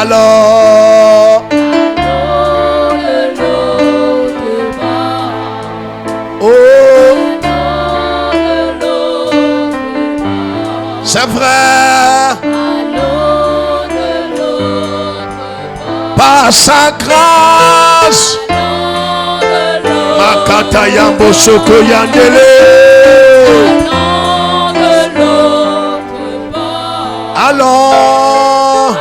Alors, c'est vrai, par sa grâce, Makata Yambo Soko Yandele. Alors,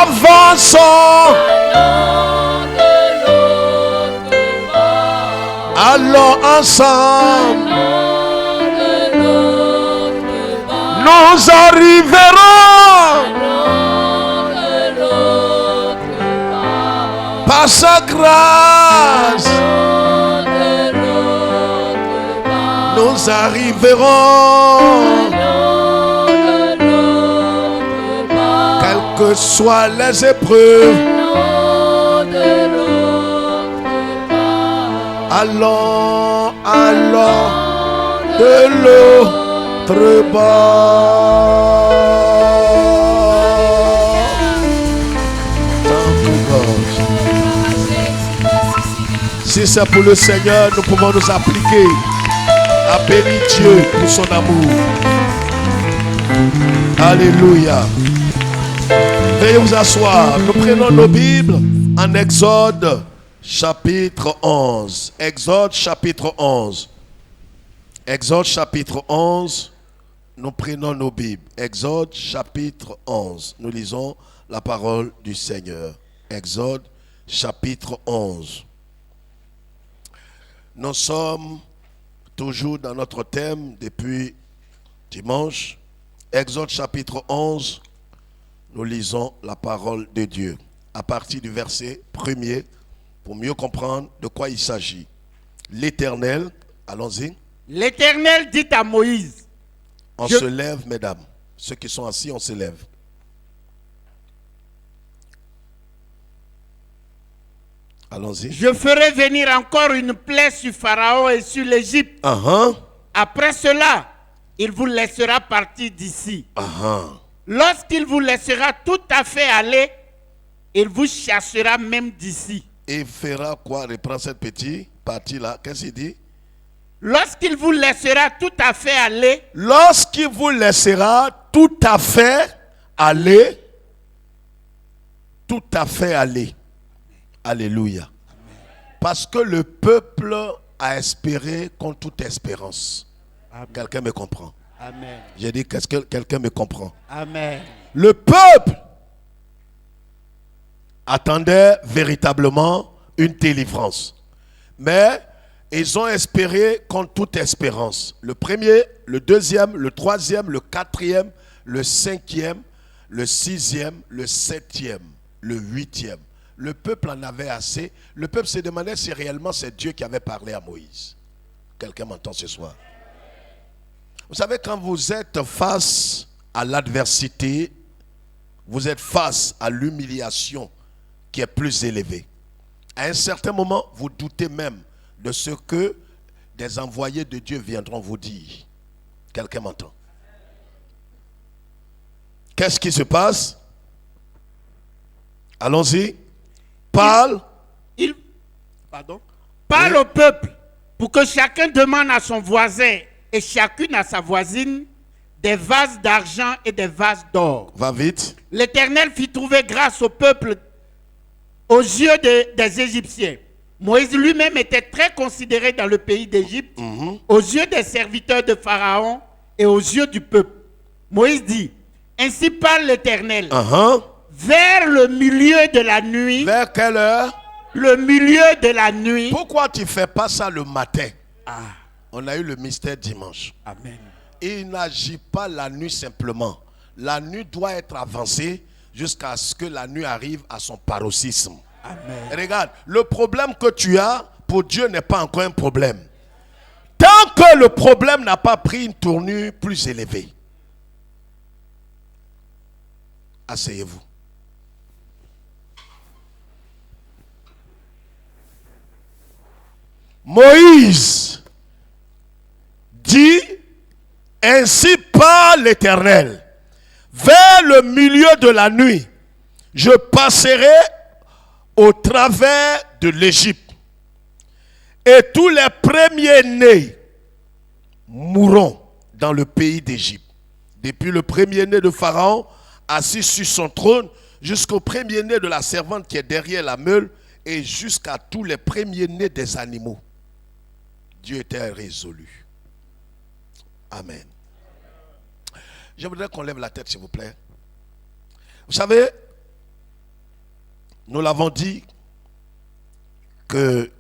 avançons, allons ensemble. Nous arriverons par sa grâce. Nous arriverons, quelles que soient les épreuves. Allons, allons de l'autre bord. Si c'est pour le Seigneur, nous pouvons nous appliquer à bénir Dieu pour son amour. Alléluia. Veuillez vous asseoir. Nous prenons nos Bibles en Exode chapitre 11. Exode chapitre 11. Exode chapitre 11. Nous prenons nos Bibles. Exode chapitre 11. Nous lisons la parole du Seigneur. Exode chapitre 11. Nous sommes toujours dans notre thème depuis dimanche. Exode chapitre 11. Nous lisons la parole de Dieu. À partir du verset 1er, pour mieux comprendre de quoi il s'agit. L'Éternel, allons-y. L'Éternel dit à Moïse. On se lève, mesdames. Ceux qui sont assis, on se lève. Allons-y. Je ferai venir encore une plaie sur Pharaon et sur l'Égypte. Après cela, il vous laissera partir d'ici. Lorsqu'il vous laissera tout à fait aller, il vous chassera même d'ici. Et il fera quoi? Reprends cette petite partie-là. Qu'est-ce qu'il dit? Lorsqu'il vous laissera tout à fait aller. Lorsqu'il vous laissera tout à fait aller. Tout à fait aller. Alléluia. Parce que le peuple a espéré contre toute espérance. Quelqu'un me comprend? Amen. J'ai dit, qu'est-ce que quelqu'un me comprend? Amen. Le peuple attendait véritablement une délivrance. Mais ils ont espéré contre toute espérance. Le premier, le deuxième, le troisième, le quatrième, le cinquième, le sixième, le septième, le huitième. Le peuple en avait assez. Le peuple se demandait si réellement c'est Dieu qui avait parlé à Moïse. Quelqu'un m'entend ce soir? Vous savez, quand vous êtes face à l'adversité, vous êtes face à l'humiliation qui est plus élevée. À un certain moment, vous doutez même de ce que des envoyés de Dieu viendront vous dire. Quelqu'un m'entend? Qu'est-ce qui se passe? Allons-y. Parle. Parle au peuple pour que chacun demande à son voisin et chacune à sa voisine des vases d'argent et des vases d'or. Va vite. L'Éternel fit trouver grâce au peuple aux yeux des Égyptiens. Moïse lui-même était très considéré dans le pays d'Égypte, aux yeux des serviteurs de Pharaon et aux yeux du peuple. Moïse dit, ainsi parle l'Éternel. Vers le milieu de la nuit. Vers quelle heure? Le milieu de la nuit. Pourquoi tu ne fais pas ça le matin? On a eu le mystère dimanche. Amen. Il n'agit pas la nuit simplement. La nuit doit être avancée jusqu'à ce que la nuit arrive à son paroxysme. Amen. Regarde, le problème que tu as, pour Dieu n'est pas encore un problème. Tant que le problème n'a pas pris une tournure plus élevée. Asseyez-vous. Moïse dit, ainsi parle l'Éternel. vers le milieu de la nuit, je passerai au travers de l'Égypte. Et tous les premiers-nés mourront dans le pays d'Égypte. Depuis le premier-né de Pharaon, assis sur son trône, jusqu'au premier-né de la servante qui est derrière la meule, et jusqu'à tous les premiers-nés des animaux. Dieu était résolu. Amen. Je voudrais qu'on lève la tête, s'il vous plaît. Vous savez, nous l'avons dit que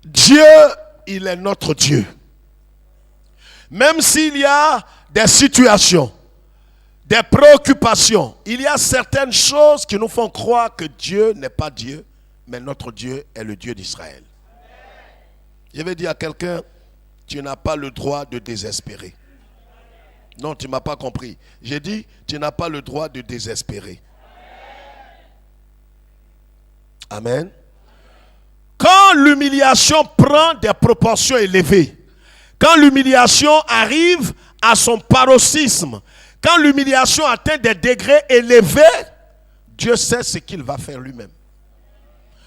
Dieu, il est notre Dieu. Même s'il y a des situations, des préoccupations, il y a certaines choses qui nous font croire que Dieu n'est pas Dieu, mais notre Dieu est le Dieu d'Israël. Je vais dire à quelqu'un, tu n'as pas le droit de désespérer. Non, tu ne m'as pas compris. J'ai dit, tu n'as pas le droit de désespérer. Amen. Quand l'humiliation prend des proportions élevées, quand l'humiliation arrive à son paroxysme, quand l'humiliation atteint des degrés élevés, Dieu sait ce qu'il va faire lui-même.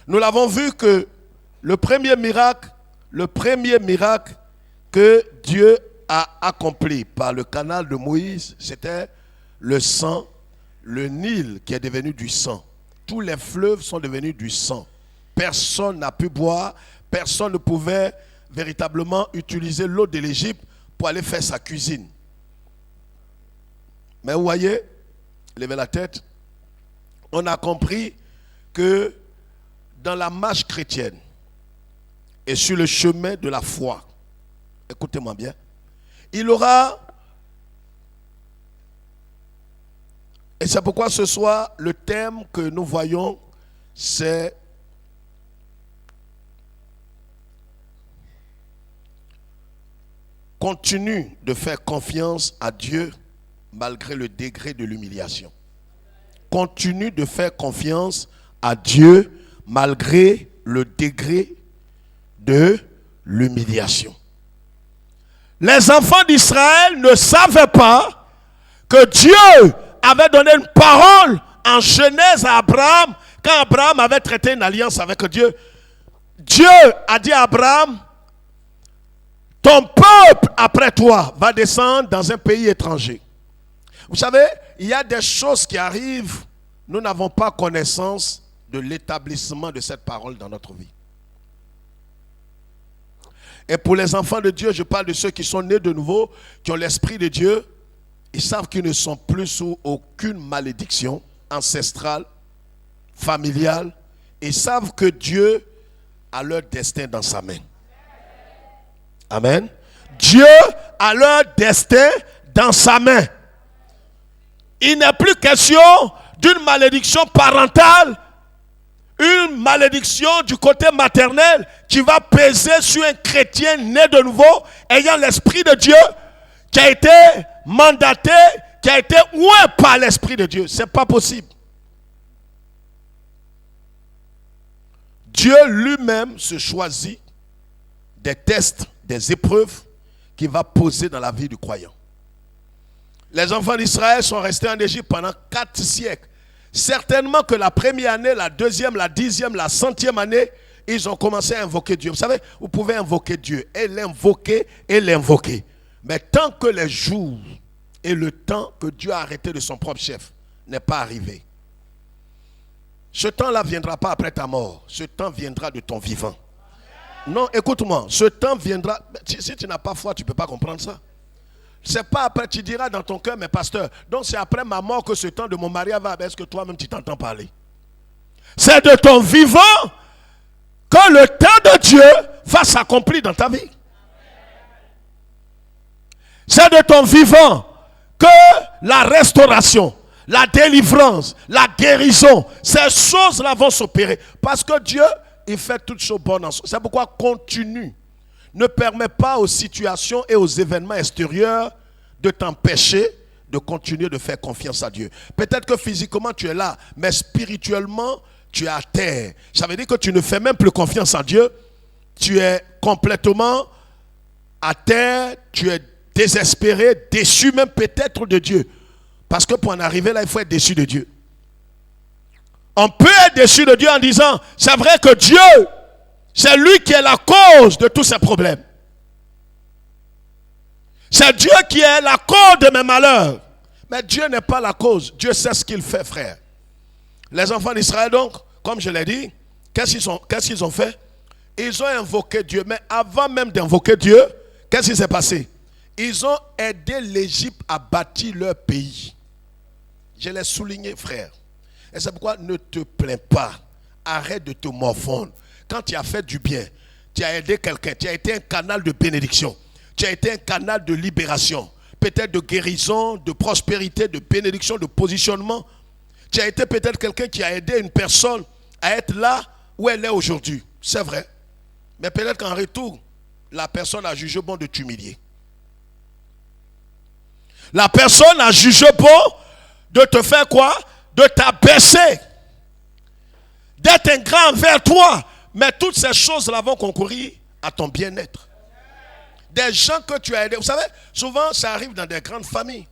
Nous l'avons vu que le premier miracle que Dieu a accompli par le canal de Moïse, c'était le sang, le Nil qui est devenu du sang. Tous les fleuves sont devenus du sang. Personne n'a pu boire, personne ne pouvait véritablement utiliser l'eau de l'Égypte pour aller faire sa cuisine. Mais vous voyez, levez la tête, on a compris que dans la marche chrétienne et sur le chemin de la foi, écoutez-moi bien, il aura, et c'est pourquoi ce soir, le thème que nous voyons, c'est continue de faire confiance à Dieu malgré le degré de l'humiliation. Continue de faire confiance à Dieu malgré le degré de l'humiliation. Les enfants d'Israël ne savaient pas que Dieu avait donné une parole en Genèse à Abraham quand Abraham avait traité une alliance avec Dieu. Dieu a dit à Abraham, ton peuple après toi va descendre dans un pays étranger. Vous savez, il y a des choses qui arrivent, nous n'avons pas connaissance de l'établissement de cette parole dans notre vie. Et pour les enfants de Dieu, je parle de ceux qui sont nés de nouveau, qui ont l'Esprit de Dieu, ils savent qu'ils ne sont plus sous aucune malédiction ancestrale, familiale. Ils savent que Dieu a leur destin dans sa main. Amen. Dieu a leur destin dans sa main. Il n'est plus question d'une malédiction parentale, une malédiction du côté maternel qui va peser sur un chrétien né de nouveau, ayant l'Esprit de Dieu, qui a été mandaté, qui a été oué par l'Esprit de Dieu. Ce n'est pas possible. Dieu lui-même se choisit des tests, des épreuves qu'il va poser dans la vie du croyant. Les enfants d'Israël sont restés en Égypte pendant 4 siècles. Certainement que la première année, la deuxième, la 10e, la 100e année, ils ont commencé à invoquer Dieu. Vous savez, vous pouvez invoquer Dieu et l'invoquer. Mais tant que les jours et le temps que Dieu a arrêté de son propre chef n'est pas arrivé, ce temps-là ne viendra pas après ta mort. Ce temps viendra de ton vivant. Non, écoute-moi, ce temps viendra. Si tu n'as pas foi, tu ne peux pas comprendre ça. C'est pas après, tu diras dans ton cœur, mais pasteur, donc c'est après ma mort que ce temps de mon mariage va. Est-ce que toi-même tu t'entends parler? C'est de ton vivant que le temps de Dieu va s'accomplir dans ta vie. C'est de ton vivant que la restauration, la délivrance, la guérison, ces choses-là vont s'opérer. Parce que Dieu, il fait toutes choses bonnes en soi. C'est pourquoi continue. Ne permet pas aux situations et aux événements extérieurs de t'empêcher de continuer de faire confiance à Dieu. Peut-être que physiquement tu es là, mais spirituellement tu es à terre. Ça veut dire que tu ne fais même plus confiance à Dieu. Tu es complètement à terre, tu es désespéré, déçu même peut-être de Dieu. Parce que pour en arriver là, il faut être déçu de Dieu. On peut être déçu de Dieu en disant, c'est vrai que Dieu, c'est lui qui est la cause de tous ces problèmes. C'est Dieu qui est la cause de mes malheurs. Mais Dieu n'est pas la cause. Dieu sait ce qu'il fait, frère. Les enfants d'Israël donc, comme je l'ai dit, qu'est-ce qu'ils ont fait? Ils ont invoqué Dieu. Mais avant même d'invoquer Dieu, qu'est-ce qui s'est passé? Ils ont aidé l'Égypte à bâtir leur pays. Je l'ai souligné, frère. Et c'est pourquoi ne te plains pas. Arrête de te morfondre. Quand tu as fait du bien, tu as aidé quelqu'un, tu as été un canal de bénédiction, tu as été un canal de libération, peut-être de guérison, de prospérité, de bénédiction, de positionnement. Tu as été peut-être quelqu'un qui a aidé une personne à être là où elle est aujourd'hui. C'est vrai. Mais peut-être qu'en retour, la personne a jugé bon de t'humilier. La personne a jugé bon de te faire quoi? De t'abaisser. D'être un grand envers toi. Mais toutes ces choses-là vont concourir à ton bien-être. Des gens que tu as aidés. Vous savez, souvent ça arrive dans des grandes familles.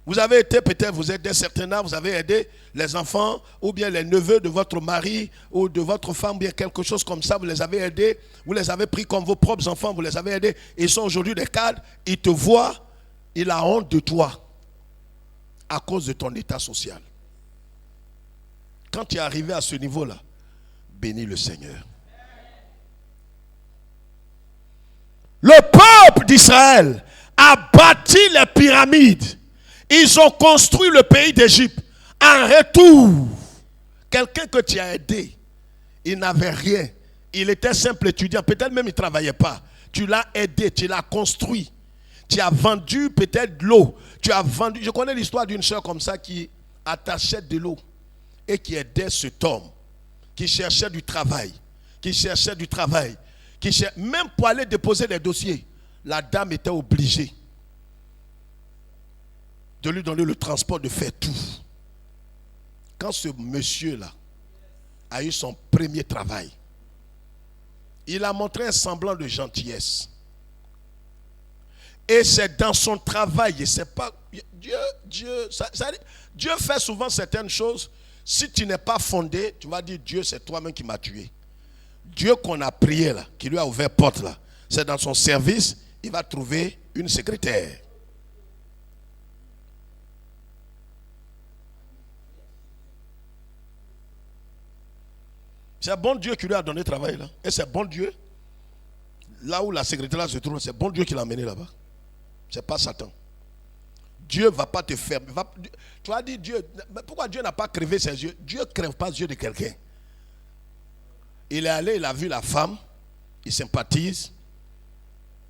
Vous avez été, peut-être vous êtes d'un certain âge, vous avez aidé les enfants ou bien les neveux de votre mari ou de votre femme, ou bien quelque chose comme ça, vous les avez aidés, vous les avez pris comme vos propres enfants, vous les avez aidés. Ils sont aujourd'hui des cadres, ils te voient, ils ont honte de toi à cause de ton état social. Quand tu es arrivé à ce niveau-là, bénis le Seigneur. Le peuple d'Israël a bâti les pyramides. Ils ont construit le pays d'Égypte. En retour, quelqu'un que tu as aidé, il n'avait rien. Il était simple étudiant. Peut-être même il ne travaillait pas. Tu l'as aidé, tu l'as construit. Tu as vendu peut-être de l'eau. Tu as vendu. Je connais l'histoire d'une soeur comme ça qui attachait de l'eau et qui aidait cet homme qui cherchait du travail. Même pour aller déposer les dossiers, la dame était obligée de lui donner le transport, de faire tout. Quand ce monsieur-là a eu son premier travail, il a montré un semblant de gentillesse. Et c'est dans son travail, et c'est pas Dieu fait souvent certaines choses. Si tu n'es pas fondé, tu vas dire Dieu, c'est toi-même qui m'as tué. Dieu qu'on a prié là, qui lui a ouvert porte là, c'est dans son service, il va trouver une secrétaire. C'est bon Dieu qui lui a donné travail là. Et c'est bon Dieu, là où la secrétaire se trouve, c'est bon Dieu qui l'a amené là-bas. C'est pas Satan. Dieu ne va pas te faire. Tu vas dire Dieu, mais pourquoi Dieu n'a pas crevé ses yeux? Dieu ne crève pas les yeux de quelqu'un. Il est allé, il a vu la femme, il sympathise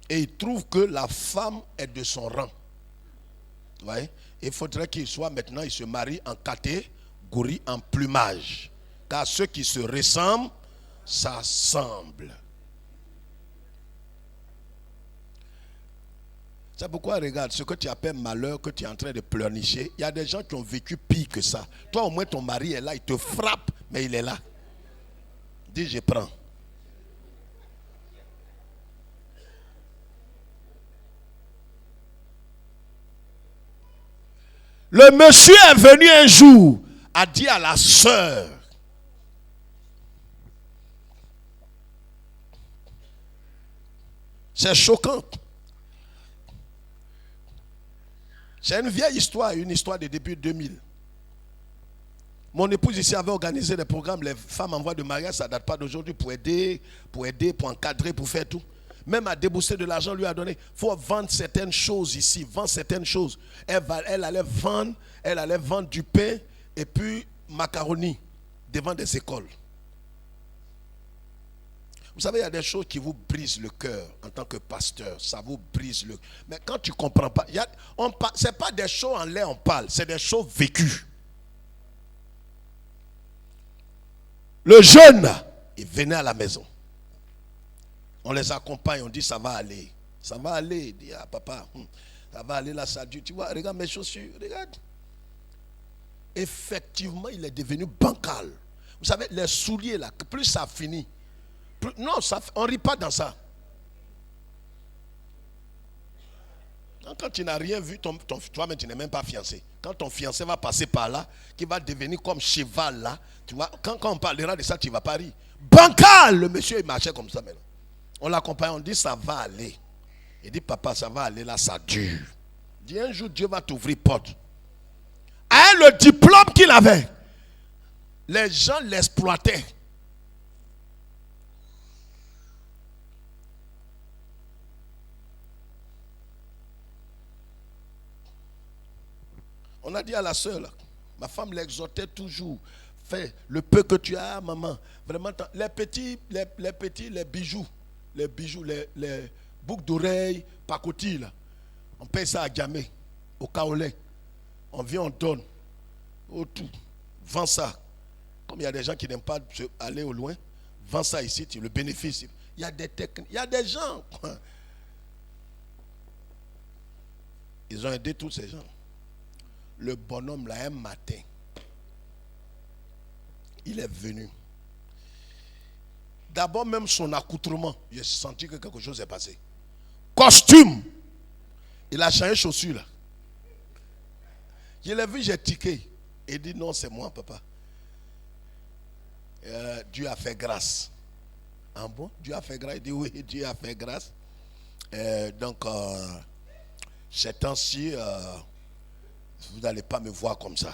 et il trouve que la femme est de son rang. Vous voyez? Il faudrait qu'il soit maintenant, il se marie en catégorie, en plumage. Car ceux qui se ressemblent, s'assemblent. C'est pourquoi, regarde, ce que tu appelles malheur, que tu es en train de pleurnicher, il y a des gens qui ont vécu pire que ça. Toi, au moins, ton mari est là, il te frappe, mais il est là. Dis, je prends. Le monsieur est venu un jour, a dit à la sœur, c'est choquant. C'est une vieille histoire, une histoire de début 2000. Mon épouse ici avait organisé des programmes, les femmes en voie de mariage, ça ne date pas d'aujourd'hui, pour aider, pour encadrer, pour faire tout. Même à débourser de l'argent, lui a donné. Il faut vendre certaines choses ici, vendre certaines choses. Elle allait vendre du pain et puis macaroni devant des écoles. Vous savez, il y a des choses qui vous brisent le cœur en tant que pasteur. Ça vous brise le cœur. Mais quand tu ne comprends pas, ce n'est pas des choses en l'air on parle, c'est des choses vécues. Le jeune, il venait à la maison. On les accompagne, on dit ça va aller. Ça va aller. Il dit, ah papa, ça va aller là, ça dure. Tu vois, regarde mes chaussures, regarde. Effectivement, il est devenu bancal. Vous savez, les souliers là, plus ça finit. Non, on ne rit pas dans ça. Quand tu n'as rien vu, toi-même tu n'es même pas fiancé. Quand ton fiancé va passer par là, qui va devenir comme cheval là, tu vois, quand on parlera de ça, tu ne vas pas rire. Bancal, le monsieur il marchait comme ça maintenant. On l'accompagne, on dit ça va aller. Il dit papa, ça va aller là, ça dure. Il dit un jour Dieu va t'ouvrir porte. Avec le diplôme qu'il avait, les gens l'exploitaient. On a dit à la soeur, là, ma femme l'exhortait toujours. Fais le peu que tu as, maman. Vraiment, les bijoux, les boucles d'oreilles, pacotilles, là. On paye ça à Djamé, au Kaolé. On vient, on donne. Au tout. Vends ça. Comme il y a des gens qui n'aiment pas aller au loin, vends ça ici, le bénéfice. Il y a des techniques, il y a des gens. Ils ont aidé tous ces gens. Le bonhomme, là, un matin, il est venu. D'abord, même son accoutrement, j'ai senti que quelque chose est passé. Costume. Il a changé chaussures, là. Je l'ai vu, j'ai tiqué. Il dit, non, c'est moi, papa. Dieu a fait grâce. Ah bon? Dieu a fait grâce? Il dit, oui, Dieu a fait grâce. Donc, ces temps-ci, vous n'allez pas me voir comme ça.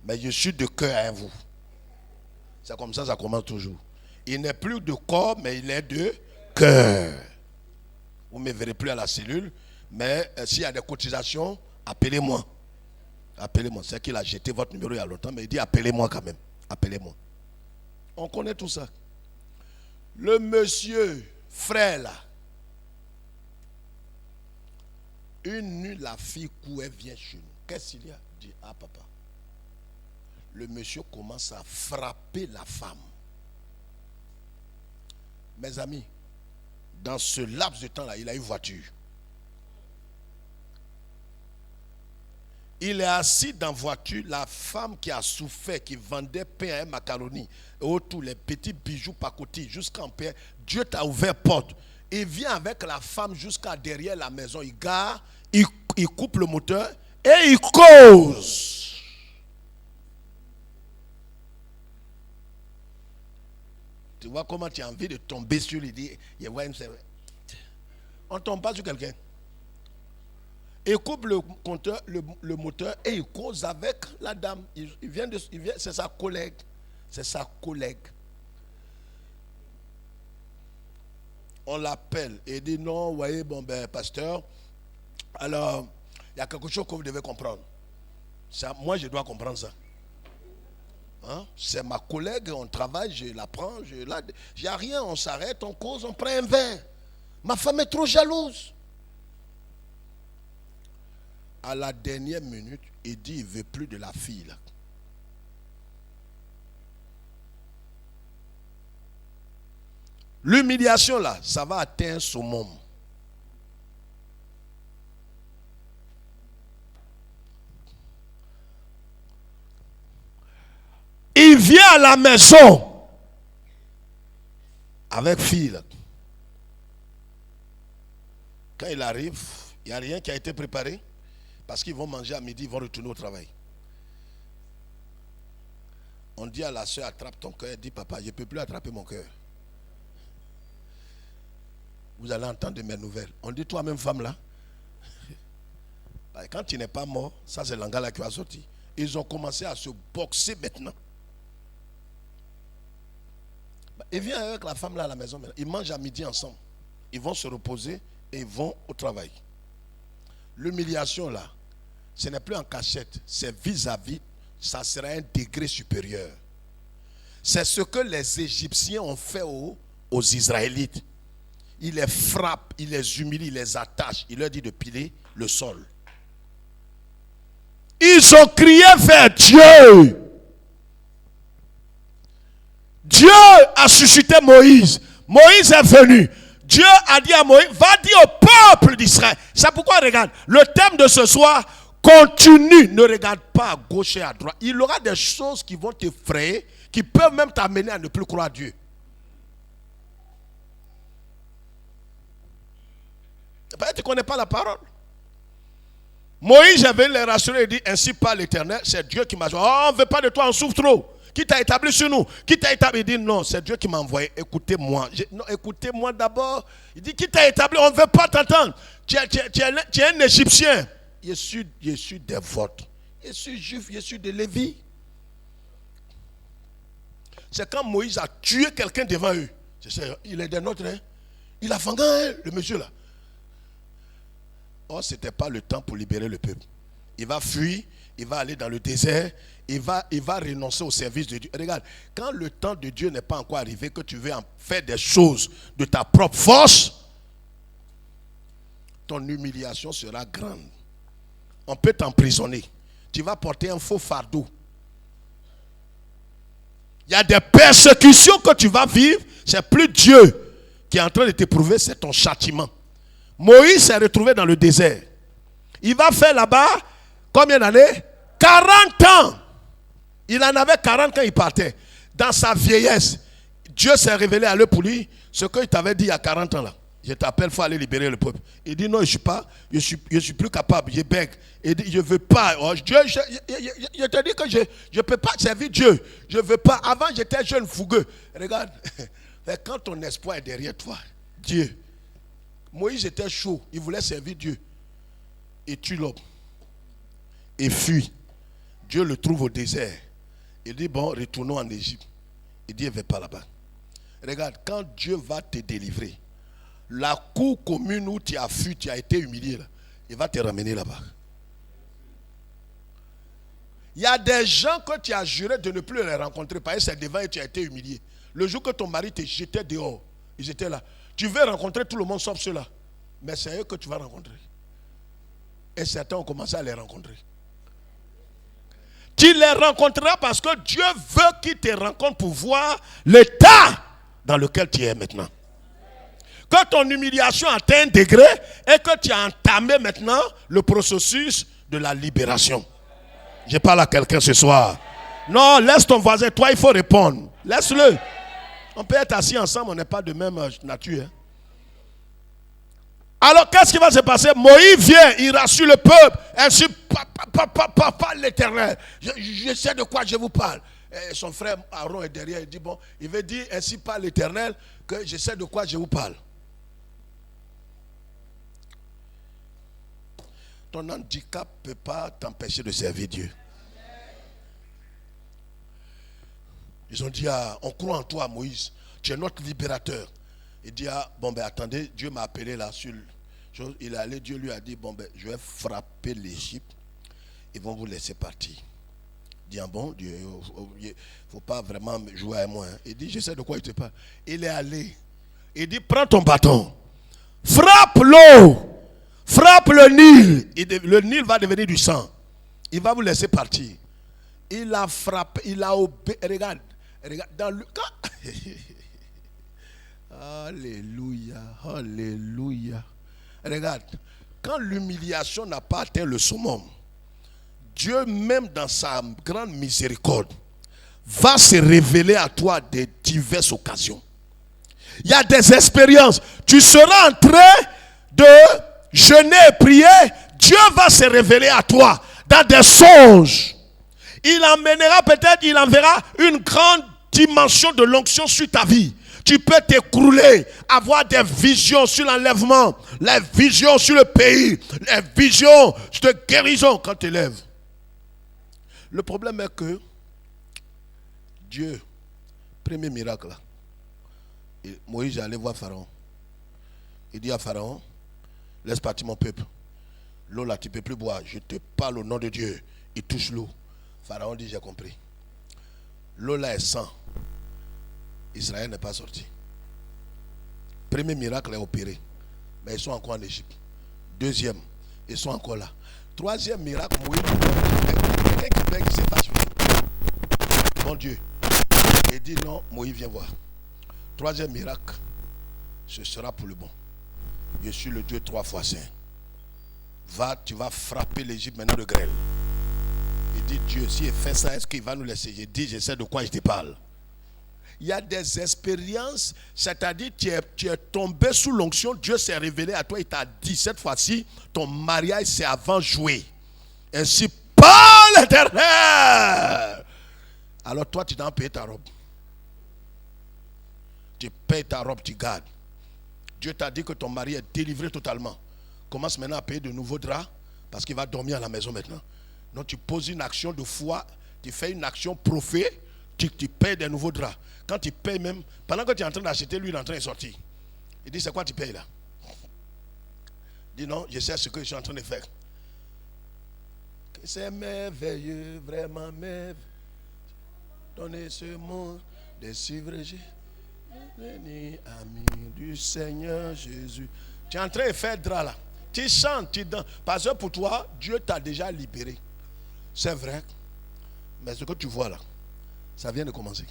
Mais je suis de cœur à vous. C'est comme ça commence toujours. Il n'est plus de corps, mais il est de cœur. Vous ne me verrez plus à la cellule. Mais s'il y a des cotisations, appelez-moi. Appelez-moi. C'est qu'il a jeté votre numéro il y a longtemps, mais il dit appelez-moi quand même. Appelez-moi. On connaît tout ça. Le monsieur, frère là. Une nuit, la fille courait, vient chez nous. Qu'est-ce qu'il y a? Dit, ah papa. Le monsieur commence à frapper la femme. Mes amis, dans ce laps de temps-là, il a eu voiture. Il est assis dans la voiture, la femme qui a souffert, qui vendait pain et macaroni, et autour les petits bijoux pacotis, jusqu'en paix. Dieu t'a ouvert porte. Il vient avec la femme jusqu'à derrière la maison. Il gare, il coupe le moteur et il cause. Tu vois comment tu as envie de tomber sur lui. On ne tombe pas sur quelqu'un. Il coupe le moteur et il cause avec la dame. C'est sa collègue. C'est sa collègue. On l'appelle et il dit non, voyez, bon ben pasteur, alors il y a quelque chose que vous devez comprendre. Moi je dois comprendre ça. Hein? C'est ma collègue, on travaille, je la prends, il n'y a rien, on s'arrête, on cause, on prend un verre. Ma femme est trop jalouse. À la dernière minute, il dit il ne veut plus de la fille là. L'humiliation là, ça va atteindre un summum. Il vient à la maison avec fille là. Quand il arrive, il n'y a rien qui a été préparé. Parce qu'ils vont manger à midi, ils vont retourner au travail. On dit à la soeur, attrape ton cœur. Elle dit, papa, je ne peux plus attraper mon cœur. Vous allez entendre de mes nouvelles. On dit, toi-même, femme là. Quand tu n'es pas mort, ça c'est l'angala qui va sortir. Ils ont commencé à se boxer maintenant. Il vient avec la femme là à la maison. Ils mangent à midi ensemble. Ils vont se reposer et ils vont au travail. L'humiliation là, ce n'est plus en cachette, c'est vis-à-vis, ça sera un degré supérieur. C'est ce que les Égyptiens ont fait aux Israélites. Ils les frappent, ils les humilient, ils les attachent. Il leur dit de piler le sol. Ils ont crié vers Dieu. Dieu a suscité Moïse. Moïse est venu. Dieu a dit à Moïse, va dire au peuple d'Israël. C'est pourquoi, regarde, le thème de ce soir, continue, ne regarde pas à gauche et à droite. Il y aura des choses qui vont t'effrayer, qui peuvent même t'amener à ne plus croire à Dieu. Tu ne connais pas la parole. Moïse avait les rassuré et dit, ainsi parle l'Éternel, c'est Dieu qui m'a dit, oh, on ne veut pas de toi, on souffre trop. Qui t'a établi sur nous? Qui t'a établi? Il dit, non, c'est Dieu qui m'a envoyé, écoutez-moi. Non, écoutez-moi d'abord. Il dit, qui t'a établi? On ne veut pas t'entendre. Tu es un Égyptien. Je suis des vôtres. Je suis juif, je suis de Lévi. C'est quand Moïse a tué quelqu'un devant eux. Il est des nôtres, hein? Il a fangé, hein, le monsieur là. Oh, ce n'était pas le temps pour libérer le peuple. Il va fuir, il va aller dans le désert, il va renoncer au service de Dieu. Regarde, quand le temps de Dieu n'est pas encore arrivé, que tu veux en faire des choses de ta propre force, ton humiliation sera grande. On peut t'emprisonner. Tu vas porter un faux fardeau. Il y a des persécutions que tu vas vivre. C'est plus Dieu qui est en train de t'éprouver, c'est ton châtiment. Moïse s'est retrouvé dans le désert. Il va faire là-bas combien d'années? 40 ans. Il en avait 40 quand il partait. Dans sa vieillesse, Dieu s'est révélé à lui pour lui ce qu'il t'avait dit il y a 40 ans là. Je t'appelle, il faut aller libérer le peuple. Il dit non, je suis plus capable, je bègue. Il dit, je ne veux pas. Oh, Dieu, je te dis que je ne peux pas servir Dieu. Je ne veux pas. Avant, j'étais jeune, fougueux. Regarde, quand ton espoir est derrière toi, Dieu. Moïse était chaud, il voulait servir Dieu. Il tue l'homme. Et fuit. Dieu le trouve au désert. Il dit, bon, retournons en Égypte. Il dit, il ne va pas là-bas. Regarde, quand Dieu va te délivrer, la cour commune où tu as fui, tu as été humilié, là, il va te ramener là-bas. Il y a des gens que tu as juré de ne plus les rencontrer parce que c'est devant et tu as été humilié. Le jour que ton mari te jetait dehors, ils étaient là. Tu veux rencontrer tout le monde sauf ceux-là. Mais c'est eux que tu vas rencontrer. Et certains ont commencé à les rencontrer. Tu les rencontreras parce que Dieu veut qu'ils te rencontrent pour voir l'état dans lequel tu es maintenant. Que ton humiliation atteint un degré et que tu as entamé maintenant le processus de la libération. Je parle à quelqu'un ce soir. Non, laisse ton voisin. Toi, il faut répondre. Laisse-le. On peut être assis ensemble, on n'est pas de même nature. Hein? Alors, qu'est-ce qui va se passer? Moïse vient, il rassure le peuple. Ainsi, pas l'Éternel. Je sais de quoi je vous parle. Et son frère Aaron est derrière, il dit, bon, il veut dire ainsi par l'Éternel que je sais de quoi je vous parle. Ton handicap ne peut pas t'empêcher de servir Dieu. Ils ont dit, on croit en toi, Moïse. Tu es notre libérateur. Il dit, bon ben attendez, Dieu m'a appelé là sur... Il est allé, Dieu lui a dit, bon ben je vais frapper l'Égypte. Ils vont vous laisser partir. Il dit, bon, Dieu, il ne faut pas vraiment jouer avec moi. Hein. Il dit, je sais de quoi il te parle. Il est allé. Il dit, prends ton bâton. Frappe l'eau. Frappe le Nil. Le Nil va devenir du sang. Il va vous laisser partir. Il a frappé, il a obéi. Regarde, dans le cas. Alléluia, alléluia. Regarde, quand l'humiliation n'a pas atteint le summum, Dieu même dans sa grande miséricorde va se révéler à toi de diverses occasions. Il y a des expériences. Tu seras en train de jeûner et prier. Dieu va se révéler à toi dans des songes. Il emmènera peut-être, il enverra une grande dimension de l'onction sur ta vie. Tu peux t'écrouler, avoir des visions sur l'enlèvement, les visions sur le pays, les visions de guérison quand tu élèves. Le problème est que Dieu, premier miracle, là, Moïse est allé voir Pharaon. Il dit à Pharaon, laisse partir mon peuple. L'eau là, tu ne peux plus boire. Je te parle au nom de Dieu. Il touche l'eau. Pharaon dit, j'ai compris. L'eau là est sang. Israël n'est pas sorti. Premier miracle est opéré. Mais ils sont encore en Égypte. Deuxième, ils sont encore là. Troisième miracle, Moïse, quelqu'un qui bègue, il s'est fâché. Mon Dieu. Il dit non, Moïse vient voir. Troisième miracle, ce sera pour le bon. Je suis le Dieu 3 fois saint. Va, tu vas frapper l'Égypte maintenant de grêle. Il dit Dieu, s'il fait ça, est-ce qu'il va nous laisser? Je dis, je sais de quoi je te parle. Il y a des expériences, c'est-à-dire tu es tombé sous l'onction, Dieu s'est révélé à toi, il t'a dit, cette fois-ci, ton mariage c'est avant jouer. Ainsi parle l'Éternel. Alors toi, tu dois payer ta robe. Tu payes ta robe, tu gardes. Dieu t'a dit que ton mari est délivré totalement. Commence maintenant à payer de nouveaux draps, parce qu'il va dormir à la maison maintenant. Donc tu poses une action de foi, tu fais une action prophète, tu payes des nouveaux draps. Quand tu payes même, pendant que tu es en train d'acheter, lui il est en train de sortir. Il dit, c'est quoi tu payes là? Il dit, non, je sais ce que je suis en train de faire. C'est merveilleux, vraiment merveilleux. Donnez ce monde de suivre Jésus. Ami du Seigneur Jésus. Tu es en train de faire drap là. Tu chantes, tu danses. Parce que pour toi, Dieu t'a déjà libéré. C'est vrai. Mais ce que tu vois là, ça vient de commencer.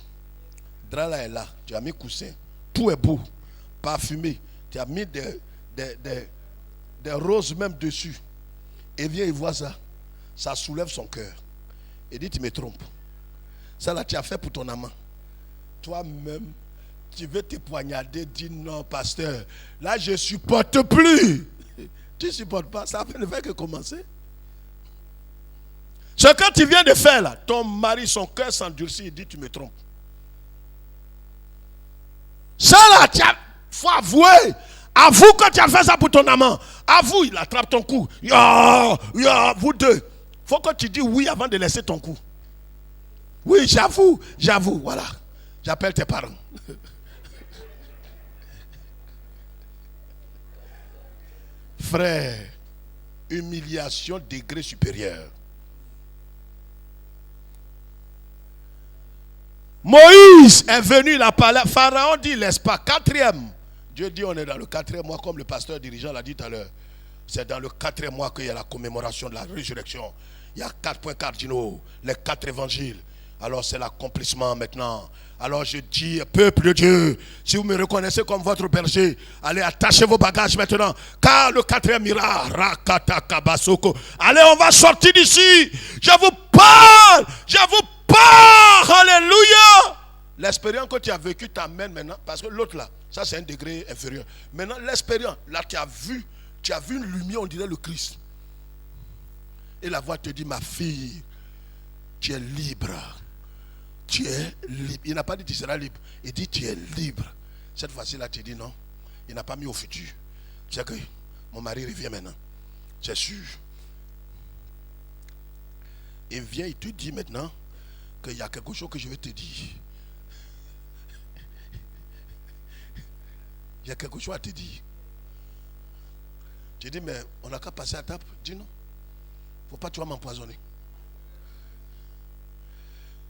Drap là est là. Tu as mis coussin. Tout est beau. Parfumé. Tu as mis des roses même dessus. Et vient, il voit ça. Ça soulève son cœur. Il dit, tu me trompes. Ça là, tu as fait pour ton amant. Toi-même, tu veux te poignarder, dis non, pasteur. Là, je ne supporte plus. Tu ne supportes pas. Ça ne fait que commencer. Ce que tu viens de faire là, ton mari, son cœur s'endurcit, il dit, tu me trompes. Ça là, il faut avouer. Avoue que tu as fait ça pour ton amant. Avoue, il attrape ton cou. Vous deux. Il faut que tu dis oui avant de laisser ton cou. Oui, j'avoue, voilà. J'appelle tes parents. Frère, humiliation degré supérieur. Moïse est venu, il a parlé. Pharaon dit, laisse pas. 4e. Dieu dit, on est dans le 4e mois, comme le pasteur dirigeant l'a dit tout à l'heure. C'est dans le 4e mois qu'il y a la commémoration de la résurrection. Il y a 4 points cardinaux, les 4 évangiles. Alors c'est l'accomplissement maintenant. Alors je dis, peuple de Dieu, si vous me reconnaissez comme votre berger, allez attacher vos bagages maintenant. Car le 4e miracle, Rakata Kabasoko. Allez, on va sortir d'ici. Je vous parle. Alléluia. L'expérience que tu as vécue t'amène maintenant, parce que l'autre là, ça c'est un degré inférieur. Maintenant l'expérience, là tu as vu une lumière, on dirait le Christ. Et la voix te dit, ma fille, tu es libre. Tu es libre. Il n'a pas dit tu seras libre. Il dit tu es libre. Cette fois-ci là, tu dis non. Il n'a pas mis au futur. Tu sais que mon mari revient maintenant. C'est sûr. Il vient, il te dit maintenant qu'il y a quelque chose que je vais te dire. Il y a quelque chose à te dire. Tu dis, mais on n'a qu'à passer à table. Dis non. Il ne faut pas que tu vas m'empoisonner.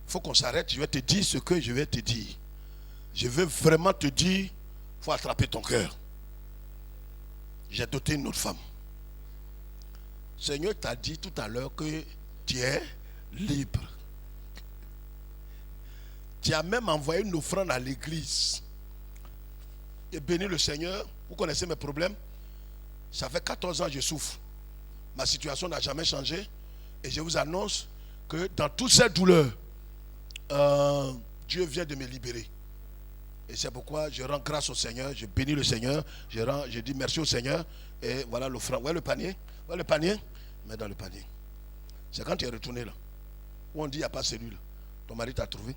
Il faut qu'on s'arrête. Je vais te dire ce que je vais te dire. Je veux vraiment te dire, il faut attraper ton cœur. J'ai doté une autre femme. Le Seigneur t'a dit tout à l'heure que tu es libre. Tu as même envoyé une offrande à l'église. Et béni le Seigneur. Vous connaissez mes problèmes. Ça fait 14 ans que je souffre. Ma situation n'a jamais changé. Et je vous annonce que dans toutes ces douleurs, Dieu vient de me libérer. Et c'est pourquoi je rends grâce au Seigneur. Je bénis le Seigneur. Je dis merci au Seigneur. Et voilà l'offrande. Voilà le panier. Voilà le panier. Mets dans le panier. C'est quand tu es retourné là. Où on dit il n'y a pas cellule. Ton mari t'a trouvé.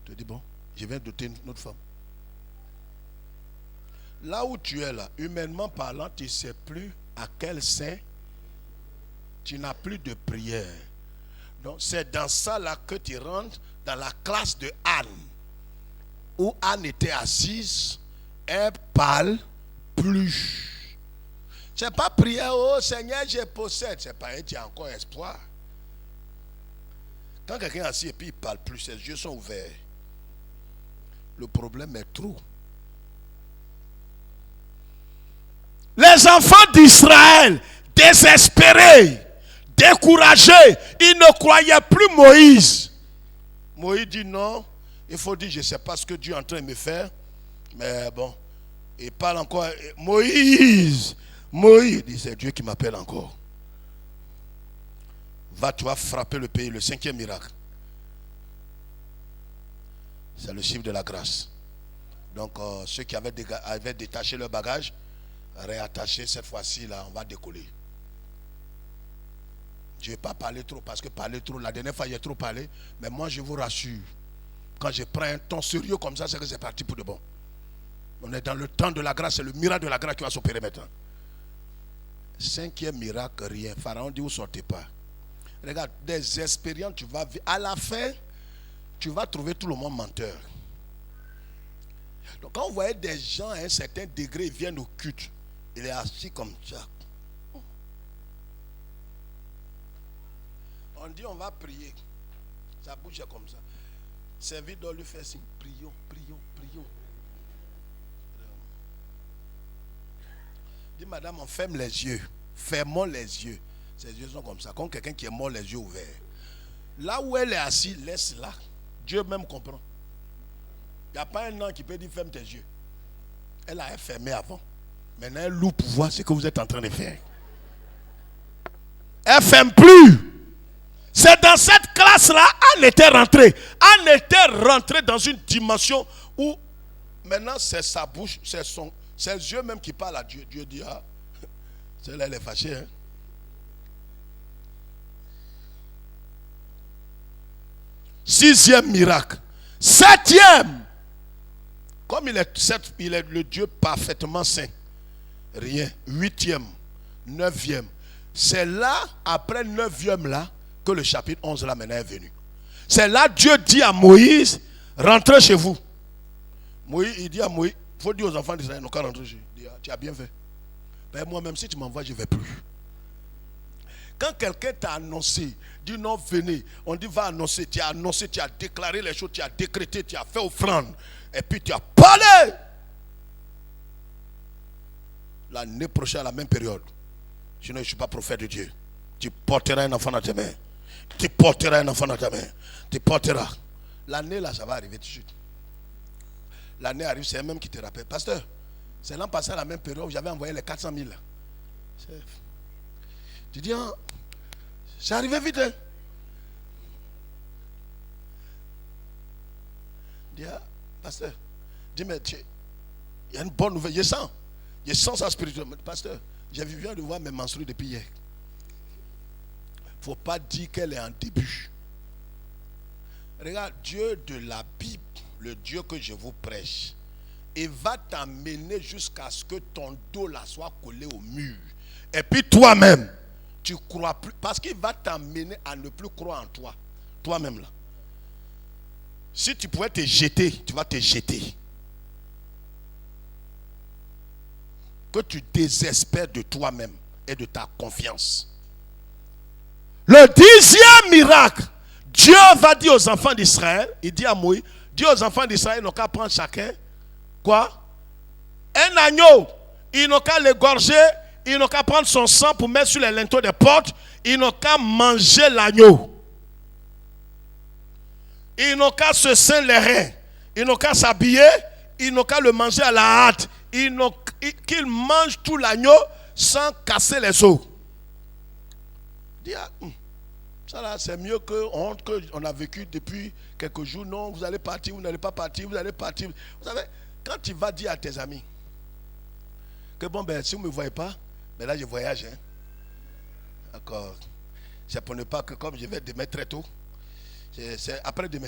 Tu te dis bon, je viens doter une autre femme. Là où tu es là, humainement parlant, tu ne sais plus à quel sein. Tu n'as plus de prière. Donc c'est dans ça là que tu rentres dans la classe de Anne. Où Anne était assise, elle parle plus. C'est pas prière, oh Seigneur, je possède. C'est pas tu as encore espoir. Quand quelqu'un est assis et puis il parle plus, ses yeux sont ouverts. Le problème est trop. Les enfants d'Israël, désespérés, découragés, ils ne croyaient plus Moïse. Moïse dit non, il faut dire je ne sais pas ce que Dieu est en train de me faire. Mais bon, il parle encore. Moïse, il dit c'est Dieu qui m'appelle encore. Va, tu vas frapper le pays, le 5e miracle. C'est le chiffre de la grâce. Donc ceux qui avaient détaché leur bagage, réattaché cette fois-ci, là, on va décoller. Je ne vais pas parler trop parce que parler trop, la dernière fois j'ai trop parlé, mais moi je vous rassure, quand je prends un ton sérieux comme ça, c'est que c'est parti pour de bon. On est dans le temps de la grâce, c'est le miracle de la grâce qui va s'opérer maintenant. 5e miracle, rien. Pharaon dit, vous ne sortez pas. Regarde, des expériences, tu vas vivre. À la fin, tu vas trouver tout le monde menteur. Donc quand vous voyez des gens à un certain degré, ils viennent au culte, il est assis comme ça. On dit on va prier. Sa bouche est comme ça. Servir doit lui faire signe. Prions, prions, prions. Dis madame, on ferme les yeux. Fermons les yeux. Ses yeux sont comme ça. Comme quelqu'un qui est mort les yeux ouverts. Là où elle est assise, laisse-la. Dieu même comprend. Il n'y a pas un an qui peut dire ferme tes yeux. Elle a fermé avant. Maintenant elle loue pour voir ce que vous êtes en train de faire. Elle ne ferme plus. C'est dans cette classe-là, Anne était rentrée. Anne était rentrée dans une dimension où maintenant c'est sa bouche, c'est ses yeux même qui parlent à Dieu. Dieu dit, ah, celle-là elle est fâchée. Hein? Sixième miracle. 7e. Comme il est le Dieu parfaitement saint. Rien. 8e. 9e. C'est là, après 9e là, que le chapitre 11 là maintenant est venu. C'est là Dieu dit à Moïse, rentrez chez vous. Moïse, il dit à Moïse, il faut dire aux enfants d'Israël, ils n'ont qu'à rentrer chez vous. Il dit, tu as bien fait. Ben, moi-même, si tu m'envoies, je ne vais plus. Quand quelqu'un t'a annoncé, dit non, venez, on dit va annoncer, tu as déclaré les choses, tu as décrété, tu as fait offrande, et puis tu as parlé. L'année prochaine, à la même période, sinon je ne suis pas prophète de Dieu, tu porteras un enfant dans tes mains. Tu porteras un enfant dans ta main. Tu porteras. L'année là, ça va arriver tout de suite. L'année arrive, c'est elle-même qui te rappelle. Pasteur, c'est l'an passé à la même période où j'avais envoyé les 400 000. Tu dis, ah, c'est arrivé vite. Hein? Dis, ah, pasteur, dis, mais il y a une bonne nouvelle. Je sens ça spirituellement. Pasteur, j'ai vu bien de voir mes menstrues depuis hier. Il ne faut pas dire qu'elle est en début. Regarde, Dieu de la Bible, le Dieu que je vous prêche, il va t'amener jusqu'à ce que ton dos là soit collé au mur. Et puis toi-même, tu crois plus. Parce qu'il va t'amener à ne plus croire en toi. Toi-même là. Si tu pouvais te jeter, tu vas te jeter. Que tu désespères de toi-même et de ta confiance. Le 10e miracle, Dieu va dire aux enfants d'Israël, il dit à Moïse, dit aux enfants d'Israël, ils n'ont qu'à prendre chacun, quoi? Un agneau, ils n'ont qu'à l'égorger, ils n'ont qu'à prendre son sang pour mettre sur les linteaux des portes, ils n'ont qu'à manger l'agneau. Ils n'ont qu'à se ceindre les reins, ils n'ont qu'à s'habiller, ils n'ont qu'à le manger à la hâte, qu'ils mangent tout l'agneau sans casser les os. Dis, ah, ça là, c'est mieux qu'on a vécu depuis quelques jours. Non, vous allez partir, vous n'allez pas partir, vous allez partir. Vous savez, quand tu vas dire à tes amis que bon, ben, si vous ne me voyez pas, ben là, je voyage. Hein. D'accord. C'est pour ne pas que, comme je vais demain très tôt, c'est après-demain,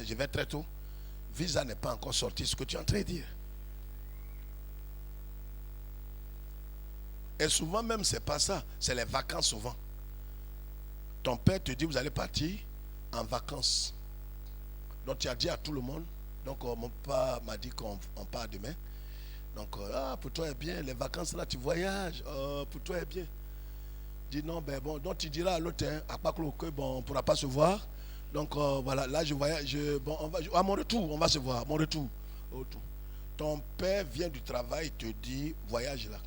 je vais très tôt. Visa n'est pas encore sorti, ce que tu es en train de dire. Et souvent même, c'est pas ça, c'est les vacances souvent. Ton père te dit, vous allez partir en vacances. Donc tu as dit à tout le monde. Donc mon père m'a dit qu'on part demain. Donc pour toi est bien, les vacances là tu voyages, pour toi est bien. Je dis non, ben bon, donc tu diras à l'autre, hein, à Paclo, que bon, on ne pourra pas se voir. Donc voilà, là je voyage, bon, à mon retour, on va se voir, à mon retour. Ton père vient du travail, te dit, voyage là.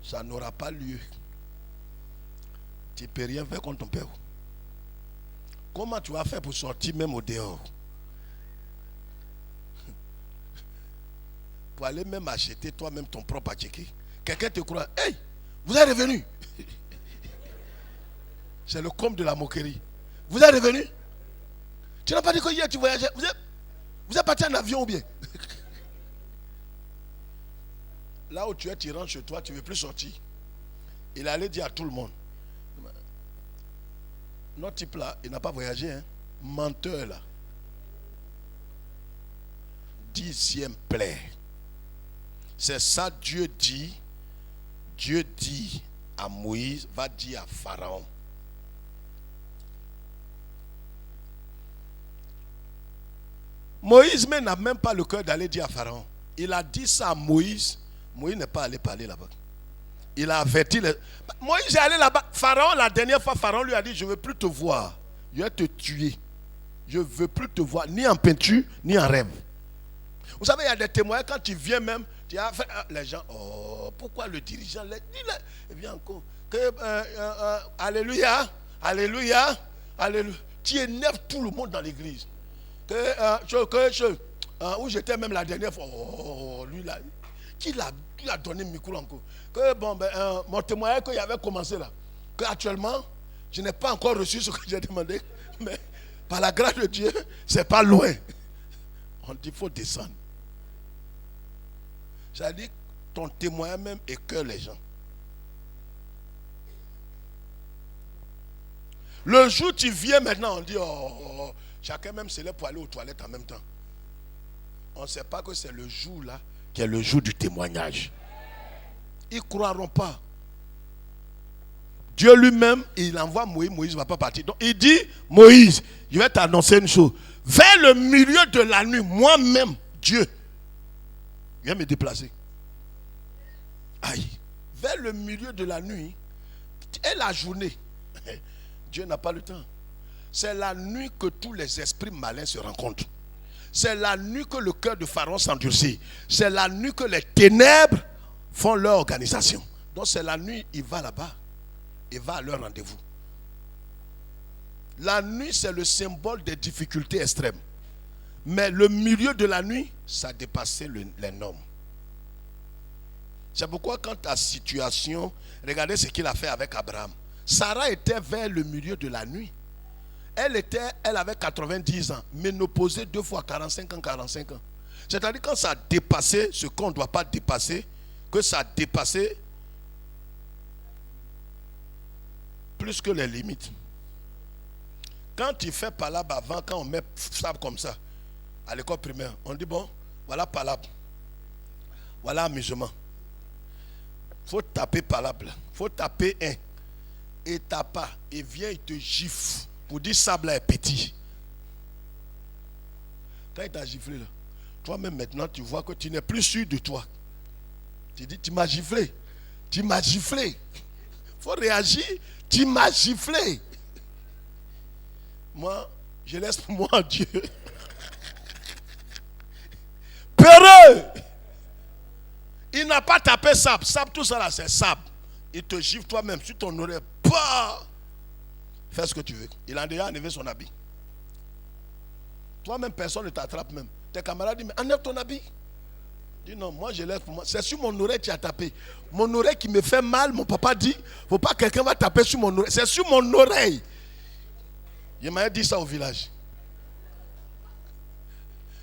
Ça n'aura pas lieu. Tu ne peux rien faire contre ton père. Comment tu vas faire pour sortir même au dehors? Pour aller même acheter toi-même ton propre attiqué. Quelqu'un te croit, hey, vous êtes revenu. C'est le comble de la moquerie. Vous êtes revenu? Tu n'as pas dit que hier tu voyageais. Vous êtes parti en avion ou bien? Là où tu es, tu rentres chez toi, tu ne veux plus sortir. Il allait dire à tout le monde. Notre type là, il n'a pas voyagé, hein? Menteur là. 10e plaie. C'est ça Dieu dit. Dieu dit à Moïse, va dire à Pharaon. Moïse même n'a même pas le cœur d'aller dire à Pharaon. Il a dit ça à Moïse. Moïse n'est pas allé parler là-bas. Il a averti. Moïse est allé là-bas. Pharaon, la dernière fois, Pharaon lui a dit, je ne veux plus te voir. Je vais te tuer. Je ne veux plus te voir, ni en peinture, ni en rêve. Vous savez, il y a des témoins, quand tu viens même, tu as fait, les gens, oh, pourquoi le dirigeant, il vient encore. Alléluia, alléluia, alléluia. Tu énerves tout le monde dans l'église. Où j'étais même la dernière fois, oh, lui là, qui a donné le micro encore. Mon témoignage qu'il avait commencé là, qu'actuellement, je n'ai pas encore reçu ce que j'ai demandé, mais par la grâce de Dieu, c'est pas loin. On dit qu'il faut descendre. C'est-à-dire ton témoignage même écoeure les gens. Le jour où tu viens maintenant, on dit, chacun même se lève pour aller aux toilettes en même temps. On ne sait pas que c'est le jour là qui est le jour du témoignage. Ils ne croiront pas. Dieu lui-même, il envoie Moïse. Moïse ne va pas partir. Donc il dit, Moïse, je vais t'annoncer une chose. Vers le milieu de la nuit, moi-même, Dieu, viens me déplacer. Aïe. Vers le milieu de la nuit et la journée, Dieu n'a pas le temps. C'est la nuit que tous les esprits malins se rencontrent. C'est la nuit que le cœur de Pharaon s'endurcit. C'est la nuit que les ténèbres font leur organisation. Donc c'est la nuit, il va là-bas. Il va à leur rendez-vous. La nuit, c'est le symbole des difficultés extrêmes. Mais le milieu de la nuit, ça dépassait les normes. C'est pourquoi quand ta situation, regardez ce qu'il a fait avec Abraham. Sarah était vers le milieu de la nuit. Elle avait 90 ans, ménopausée 2 fois 45 ans. C'est-à-dire quand ça a dépassé ce qu'on ne doit pas dépasser, que ça a dépassé plus que les limites. Quand tu fais palabre avant, quand on met ça comme ça, à l'école primaire, on dit bon, voilà palabre, voilà amusement. Il faut taper palabre, il faut taper un, et tape pas, et vient, il te gifle. Pour dire sable est petit. Quand il t'a giflé là, toi-même maintenant tu vois que tu n'es plus sûr de toi. Tu dis tu m'as giflé. Tu m'as giflé. Il faut réagir. Tu m'as giflé. Moi, je laisse pour moi Dieu. Peureux. Il n'a pas tapé sable. Sable, tout ça là, c'est sable. Il te gifle toi-même sur ton oreille. Bah! Fais ce que tu veux. Il a déjà enlevé son habit. Toi-même, personne ne t'attrape même. Tes camarades disent, mais enlève ton habit. Dis non, moi je lève pour moi. C'est sur mon oreille que tu as tapé. Mon oreille qui me fait mal, mon papa dit, il ne faut pas que quelqu'un va taper sur mon oreille. C'est sur mon oreille. Il m'a dit ça au village.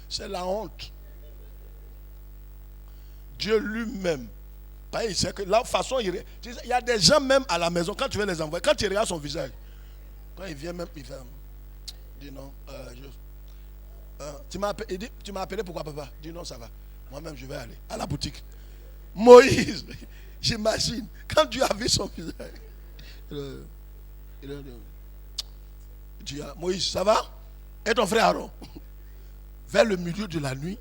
C'est la honte. Dieu lui-même. Il sait que la façon, il y a des gens même à la maison, quand tu veux les envoyer, quand tu regardes son visage, quand il vient même, il fait, dis non, tu m'as appelé pourquoi papa? Dis non, ça va. Moi-même, je vais aller à la boutique. Moïse, j'imagine, quand Dieu a vu son visage, il a dit, Moïse, ça va? Et ton frère Aaron? Vers le milieu de la nuit,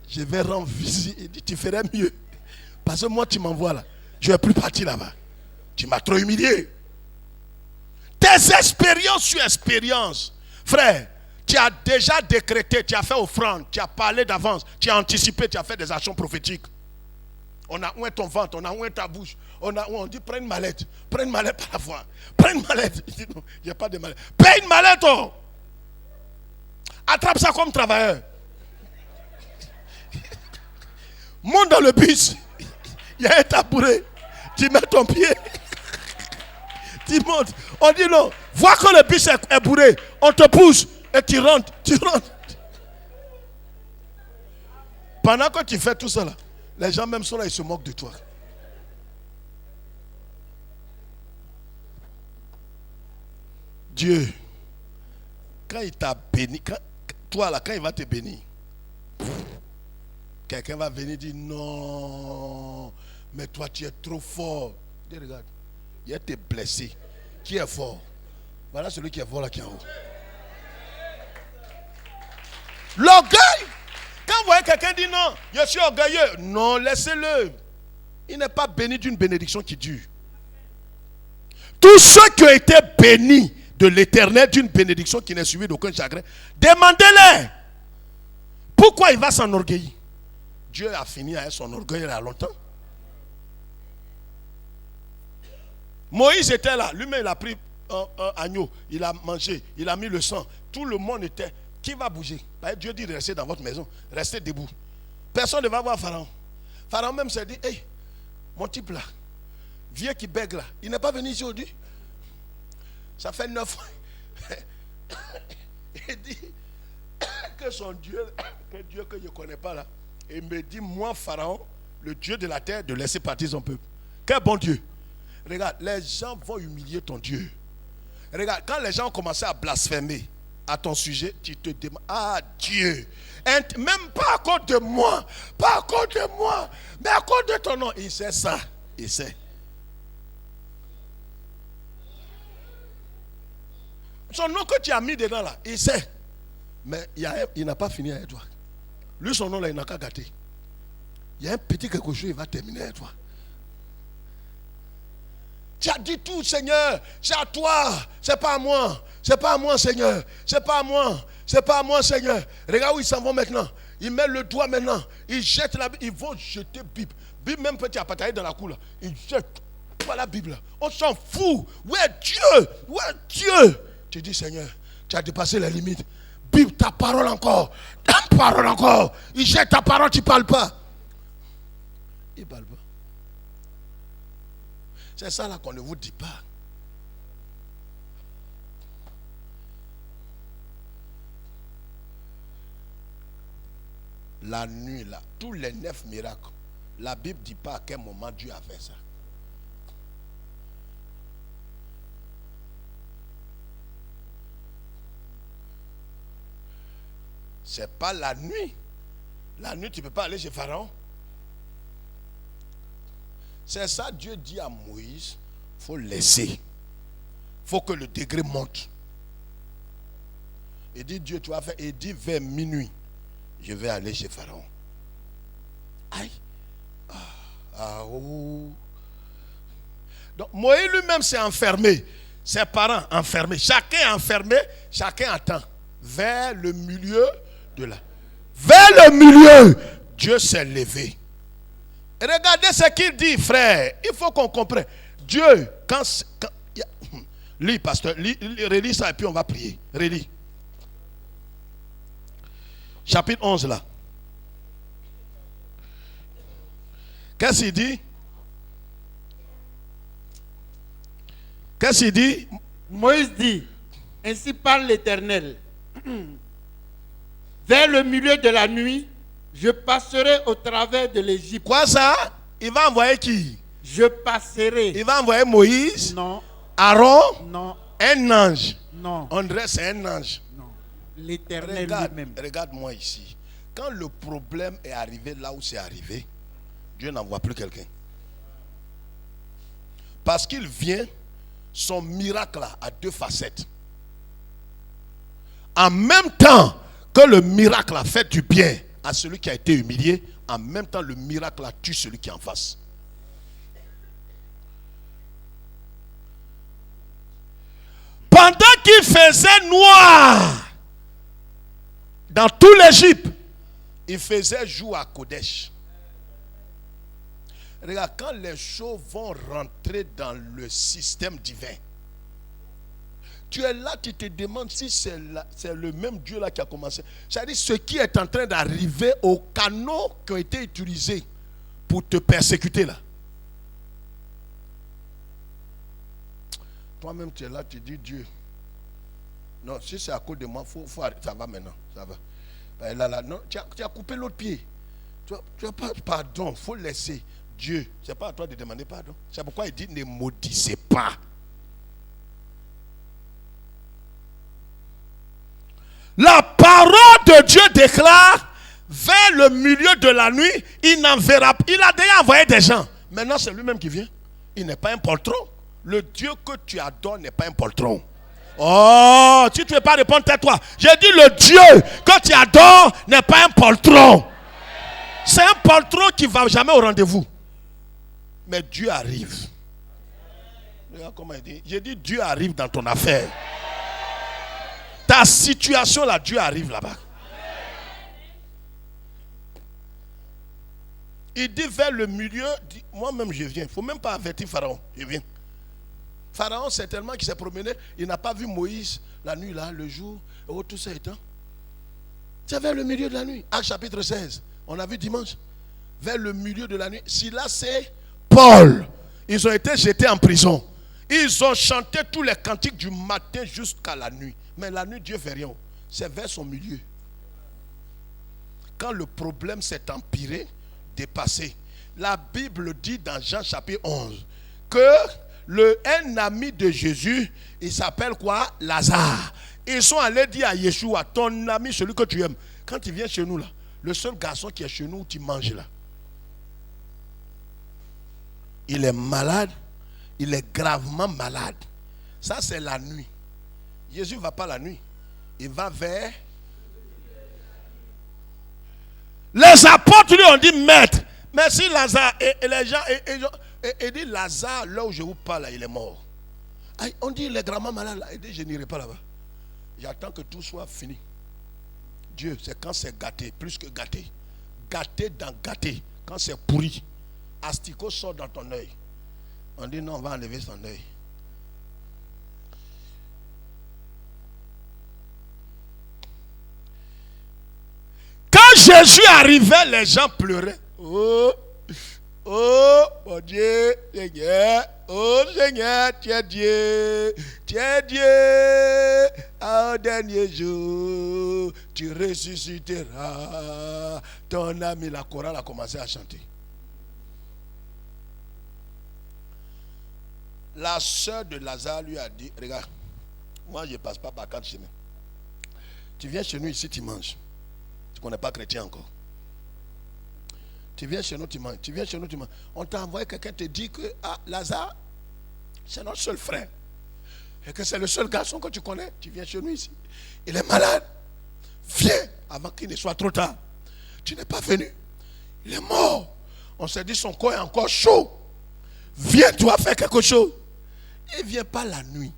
je vais rendre visite. Il dit, tu ferais mieux. Parce que moi, tu m'envoies là. Je ne vais plus partir là-bas. Tu m'as trop humilié. Tes expériences sur expériences. Frère, tu as déjà décrété, tu as fait offrande, tu as parlé d'avance, tu as anticipé, tu as fait des actions prophétiques. On a oué ton ventre, on a oué ta bouche. On dit, prends une mallette. Prends une mallette par la fois. Prends une mallette. Il dit, non, il n'y a pas de mallette. Paye une mallette, oh. Attrape ça comme travailleur. Monte dans le bus. Il y a un tabouret. Tu mets ton pied. Tu montes. On dit non. Vois que le bus est bourré. On te pousse et tu rentres. Tu rentres. pendant que tu fais tout ça là, les gens même sont là, ils se moquent de toi. Dieu, quand il t'a béni, toi là, quand il va te bénir, quelqu'un va venir dire non, mais toi tu es trop fort. Dis, regarde, il a été blessé. Qui est fort? Voilà celui qui est fort là qui est en haut. L'orgueil. Quand vous voyez quelqu'un dire non, je suis orgueilleux. Non, laissez-le. Il n'est pas béni d'une bénédiction qui dure. Tous ceux qui ont été bénis de l'Éternel d'une bénédiction qui n'est suivie d'aucun chagrin, demandez-les. Pourquoi il va s'enorgueillir? Dieu a fini avec son orgueil il y a longtemps. Moïse était là. Lui-même, il a pris un agneau. Il a mangé. Il a mis le sang. Tout le monde était... Qui va bouger? Dieu dit de rester dans votre maison. Restez debout. Personne ne va voir Pharaon. Pharaon même s'est dit, hey, mon type là, vieux qui bègue là, il n'est pas venu ici aujourd'hui. Ça fait 9 ans. Il dit que son Dieu, que Dieu que je ne connais pas là, il me dit, moi Pharaon, le Dieu de la terre, de laisser partir son peuple. Quel bon Dieu. Regarde, les gens vont humilier ton Dieu. Regarde, quand les gens ont commencé à blasphémer à ton sujet, tu te demandes, ah Dieu, même pas à cause de moi, pas à cause de moi, mais à cause de ton nom. Il sait ça, il sait. Son nom que tu as mis dedans là, il sait. Mais il n'a pas fini avec toi. Lui, son nom là, il n'a qu'à gâter. Il y a un petit quelque chose, il va terminer avec toi. Tu as dit tout, Seigneur, c'est à toi, c'est pas à moi, c'est pas à moi, Seigneur, c'est pas à moi, c'est pas à moi, Seigneur. Regarde où ils s'en vont maintenant. Ils mettent le doigt maintenant, ils jettent la Bible, ils vont jeter Bible. Bible même petit à batailler dans la cour là, ils jettent. Voilà la Bible là. On s'en fout. Où est Dieu? Où est Dieu? Tu dis, Seigneur, tu as dépassé les limites. Bible, ta parole encore, ta parole encore. Ils jettent ta parole, tu ne parles pas. Ils ne parlent pas. C'est ça là qu'on ne vous dit pas. La nuit là, tous les 9 miracles, la Bible ne dit pas à quel moment Dieu a fait ça. C'est pas la nuit. La nuit, tu ne peux pas aller chez Pharaon. C'est ça, Dieu dit à Moïse, il faut laisser. Il faut que le degré monte. Il dit, Dieu, tu vas faire. Il dit, vers minuit, je vais aller chez Pharaon. Aïe. Oh. Donc, Moïse lui-même s'est enfermé. Ses parents enfermés. Chacun est enfermé, chacun attend. Vers le milieu de la. Vers le milieu, Dieu s'est levé. Regardez ce qu'il dit, frère. Il faut qu'on comprenne. Dieu, quand lis, pasteur, relis ça et puis on va prier. Relis. Chapitre 11 là. Qu'est-ce qu'il dit? Qu'est-ce qu'il dit? Moïse dit, ainsi parle l'Éternel. Vers le milieu de la nuit, je passerai au travers de l'Égypte. Quoi ça? Il va envoyer qui? Je passerai. Il va envoyer Moïse? Non. Aaron? Non. Un ange? Non. André, c'est un ange. Non. L'Éternel lui-même. Regarde-moi ici. Quand le problème est arrivé là où c'est arrivé, Dieu n'envoie plus quelqu'un. Parce qu'il vient, son miracle là, a 2 facettes. En même temps que le miracle a fait du bien à celui qui a été humilié, en même temps le miracle a tué celui qui est en face. Pendant qu'il faisait noir dans tout l'Égypte, il faisait jour à Kodesh. Regarde, quand les choses vont rentrer dans le système divin, tu es là, tu te demandes si c'est le même Dieu là qui a commencé. C'est-à-dire ce qui est en train d'arriver aux canaux qui ont été utilisés pour te persécuter là. Toi-même tu es là, tu dis Dieu. Non, si c'est à cause de moi, faut arrêter. Ça va maintenant, ça va. Là, non, tu as coupé l'autre pied. Tu as pas pardon, il faut laisser Dieu. Ce n'est pas à toi de demander pardon. C'est pourquoi il dit ne maudissez pas. La parole de Dieu déclare vers le milieu de la nuit, il n'en verra pas. Il a déjà envoyé des gens. Maintenant, c'est lui-même qui vient. Il n'est pas un poltron. Le Dieu que tu adores n'est pas un poltron. Oh, si tu ne veux pas répondre, tais-toi. J'ai dit le Dieu que tu adores n'est pas un poltron. C'est un poltron qui ne va jamais au rendez-vous. Mais Dieu arrive. Regarde comment il dit. J'ai dit Dieu arrive dans ton affaire. Ta situation là, Dieu arrive là-bas. Il dit vers le milieu, moi-même je viens. Il ne faut même pas avertir Pharaon. Je viens. Pharaon, certainement, qui s'est promené, il n'a pas vu Moïse la nuit là, le jour, tout ça étant. C'est vers le milieu de la nuit. Actes chapitre 16. On a vu dimanche. Vers le milieu de la nuit. Silas, c'est Paul. Ils ont été jetés en prison. Ils ont chanté tous les cantiques du matin jusqu'à la nuit. Mais la nuit, Dieu ne fait rien. C'est vers son milieu. Quand le problème s'est empiré, dépassé. La Bible dit dans Jean chapitre 11 que un ami de Jésus, il s'appelle quoi? Lazare. Ils sont allés dire à Yeshua, ton ami, celui que tu aimes, quand il vient chez nous là, le seul garçon qui est chez nous où tu manges là, il est malade, il est gravement malade. Ça c'est la nuit. Jésus ne va pas la nuit, il va vers... Les apôtres lui ont dit, maître, mais si Lazare, et les gens, et dit Lazare, là où je vous parle, là, il est mort. On dit, il est gravement malade, là. Il dit, je n'irai pas là-bas. J'attends que tout soit fini. Dieu, c'est quand c'est gâté, plus que gâté. Gâté dans gâté, quand c'est pourri. Asticot sort dans ton œil. On dit, non, on va enlever son œil. Quand Jésus arrivait, les gens pleuraient. Oh, oh, mon Dieu, Seigneur. Oh, Seigneur, tu es Dieu. Tu es Dieu. Au dernier jour, tu ressusciteras. Ton ami, la chorale a commencé à chanter. La sœur de Lazare lui a dit, regarde, moi je ne passe pas par 4 chemins. Tu viens chez nous ici, tu manges. Tu ne connais pas chrétien encore. Tu viens chez nous, tu manges. Tu viens chez nous, tu manges. On t'a envoyé quelqu'un te dit que Lazare, c'est notre seul frère. Et que c'est le seul garçon que tu connais. Tu viens chez nous ici. Il est malade. Viens avant qu'il ne soit trop tard. Tu n'es pas venu. Il est mort. On s'est dit son corps est encore chaud. Viens, tu vas faire quelque chose. Il ne vient pas la nuit.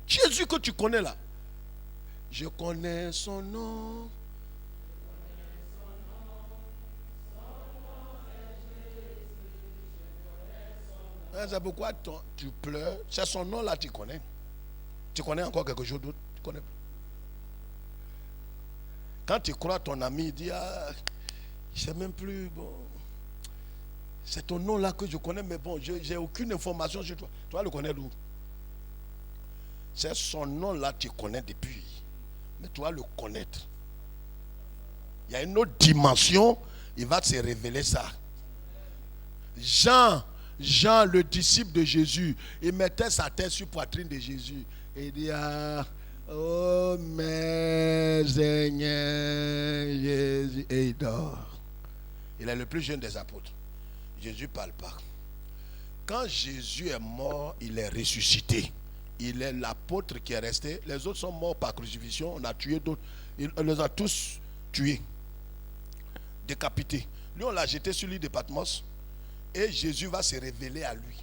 Jésus que tu connais là. Je connais son nom. C'est pourquoi tu pleures. C'est son nom là, tu connais. Tu connais encore quelque chose d'autre? Tu connais. Quand tu crois ton ami, il dit, je ne sais même plus, bon. C'est ton nom là que je connais, mais bon, je n'ai aucune information sur toi. Tu vas le connaître d'où? C'est son nom là, tu connais depuis. Mais tu vas le connaître. Il y a une autre dimension, il va te révéler ça. Jean, le disciple de Jésus, il mettait sa tête sur la poitrine de Jésus. Et il dit, oh mes Seigneur Jésus. Et il dort. Il est le plus jeune des apôtres. Jésus ne parle pas. Quand Jésus est mort, il est ressuscité. Il est l'apôtre qui est resté. Les autres sont morts par crucifixion. On a tué d'autres. On les a tous tués. Décapités. Lui, on l'a jeté sur l'île de Patmos. Et Jésus va se révéler à lui.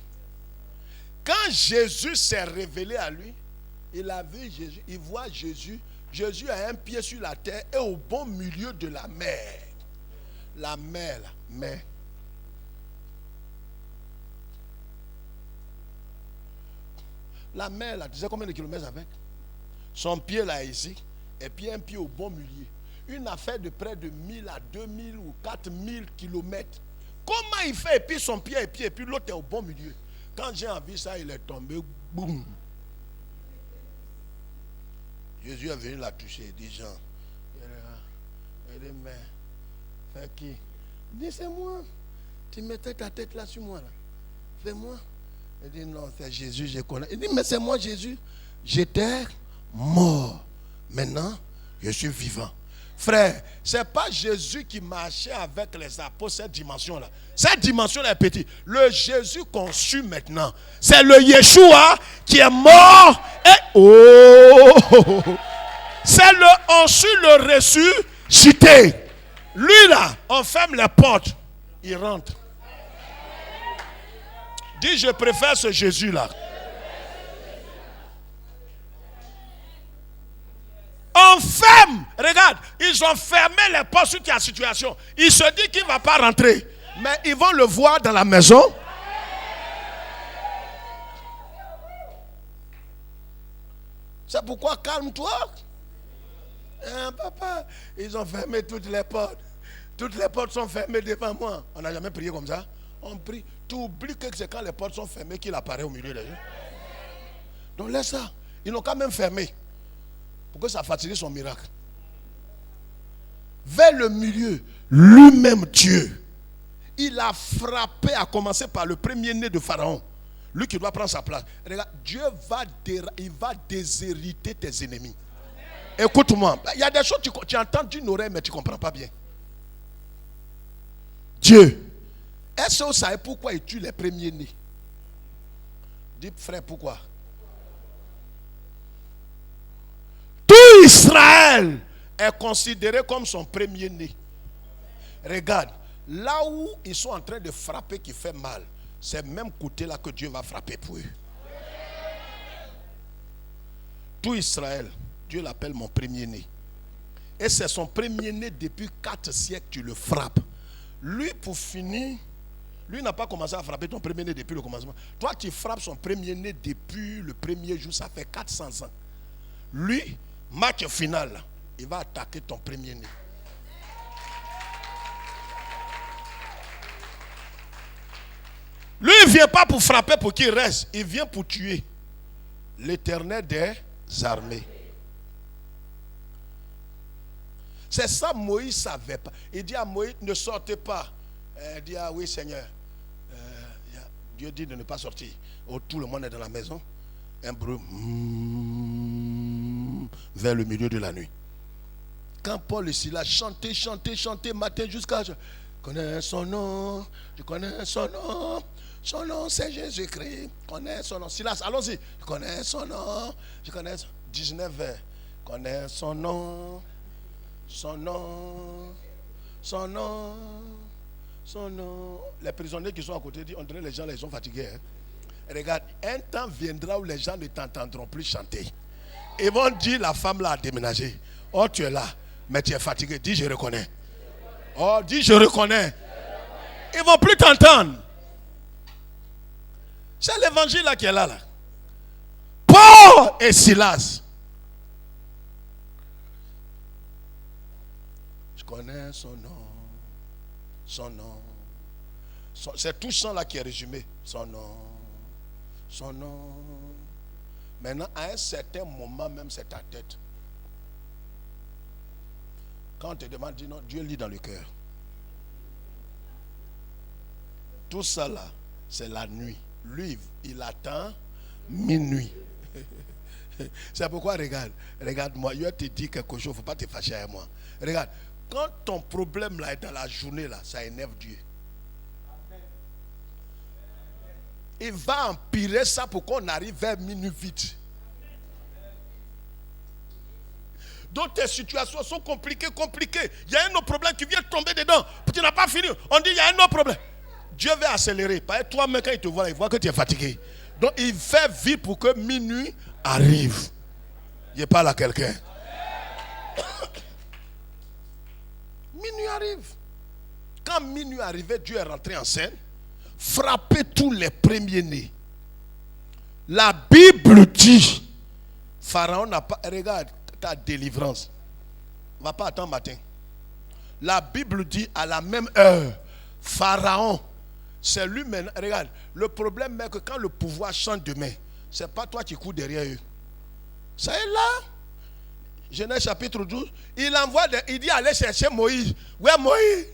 Quand Jésus s'est révélé à lui, il a vu Jésus. Il voit Jésus. Jésus a un pied sur la terre et au bon milieu de la mer. La mer, la mer. La mer là, tu sais combien de kilomètres avec? Son pied là ici, et puis un pied au bon milieu. Une affaire de près de 1000 à 2000 ou 4000 kilomètres. Comment il fait? Et puis son pied, et puis l'autre est au bon milieu. Quand j'ai envie ça, il est tombé, boum. Jésus est venu la toucher, il dit Jean, il dit, mais Fais qui? Il dit, c'est moi. Tu mettais ta tête là sur moi. Là. Fais-moi. Il dit, non, c'est Jésus, je connais. Il dit, mais c'est moi Jésus. J'étais mort. Maintenant, je suis vivant. Frère, ce n'est pas Jésus qui marchait avec les apôtres, cette dimension-là. Cette dimension-là est petite. Le Jésus conçu maintenant, c'est le Yeshua qui est mort et... Oh! C'est le ensuite le ressuscité. Lui là, on ferme les portes. Il rentre. Dis, je préfère ce Jésus-là. On ferme. Regarde, ils ont fermé les portes sur ta situation. Il se dit qu'il ne va pas rentrer. Mais ils vont le voir dans la maison. C'est pourquoi calme-toi. Papa, ils ont fermé toutes les portes. Toutes les portes sont fermées devant moi. On n'a jamais prié comme ça. On prie. Tu oublies que c'est quand les portes sont fermées qu'il apparaît au milieu des gens. Donc laisse ça. Ils l'ont quand même fermé. Pour que ça fatigue son miracle. Vers le milieu, lui-même Dieu, il a frappé, à commencer par le premier-né de Pharaon. Lui qui doit prendre sa place. Regarde, Dieu va déshériter tes ennemis. Écoute-moi, il y a des choses que tu entends d'une oreille, mais tu ne comprends pas bien. Dieu, est-ce que vous savez pourquoi il tue les premiers-nés? Dis, frère, pourquoi? Tout Israël est considéré comme son premier-né. Regarde, là où ils sont en train de frapper qui fait mal, c'est le même côté-là que Dieu va frapper pour eux. Tout Israël, Dieu l'appelle mon premier-né. Et c'est son premier-né depuis 4 siècles, tu le frappes. Lui, pour finir, lui n'a pas commencé à frapper ton premier-né depuis le commencement. Toi, tu frappes son premier-né depuis le premier jour, ça fait 400 ans. Lui, match final, il va attaquer ton premier-né. Lui, il ne vient pas pour frapper pour qu'il reste. Il vient pour tuer. L'Éternel des armées. C'est ça, Moïse ne savait pas. Il dit à Moïse, ne sortez pas. Il dit, ah oui Seigneur. Dieu dit de ne pas sortir. Oh, tout le monde est dans la maison. Un bruit vers le milieu de la nuit. Quand Paul et Silas chantaient matin jusqu'à... Je connais son nom, je connais son nom. Son nom c'est Jésus-Christ. Je connais son nom. Silas, allons-y. Je connais son nom. Je connais 19 vers. Je connais son nom. Son nom. Son nom. Son nom. Les prisonniers qui sont à côté disent, on dirait les gens, ils sont fatigués. Hein? Regarde, un temps viendra où les gens ne t'entendront plus chanter. Ils vont dire, la femme là a déménagé. Oh, tu es là, mais tu es fatigué. Dis, je reconnais. Oh, dis, je reconnais. Ils ne vont plus t'entendre. C'est l'évangile là qui est là. Paul et Silas. Je connais son nom. Son nom. C'est tout ça là qui est résumé. Son nom. Son nom. Maintenant, à un certain moment, même c'est ta tête. Quand on te demande, dis non, Dieu lit dans le cœur. Tout ça là, c'est la nuit. Lui, il attend minuit. C'est pourquoi, regarde-moi, je te dis quelque chose, il ne faut pas te fâcher avec moi. Regarde, quand ton problème là est dans la journée là, ça énerve Dieu. Il va empirer ça pour qu'on arrive vers minuit vite. Donc tes situations sont compliquées. Il y a un autre problème qui vient tomber dedans. Tu n'as pas fini. On dit il y a un autre problème. Dieu veut accélérer. Parce que toi-même quand il te voit, il voit que tu es fatigué. Donc il fait vite pour que minuit arrive. Je parle à quelqu'un. Minuit arrive. Quand minuit arrivait, Dieu est rentré en scène. Frapper tous les premiers-nés. La Bible dit, Pharaon n'a pas... Regarde ta délivrance. On ne va pas attendre matin. La Bible dit à la même heure, Pharaon, c'est lui maintenant. Regarde, le problème est que quand le pouvoir change de main, ce n'est pas toi qui cours derrière eux. Ça est là. Genèse chapitre 12. Il envoie, il dit allez chercher Moïse. Ouais, Moïse.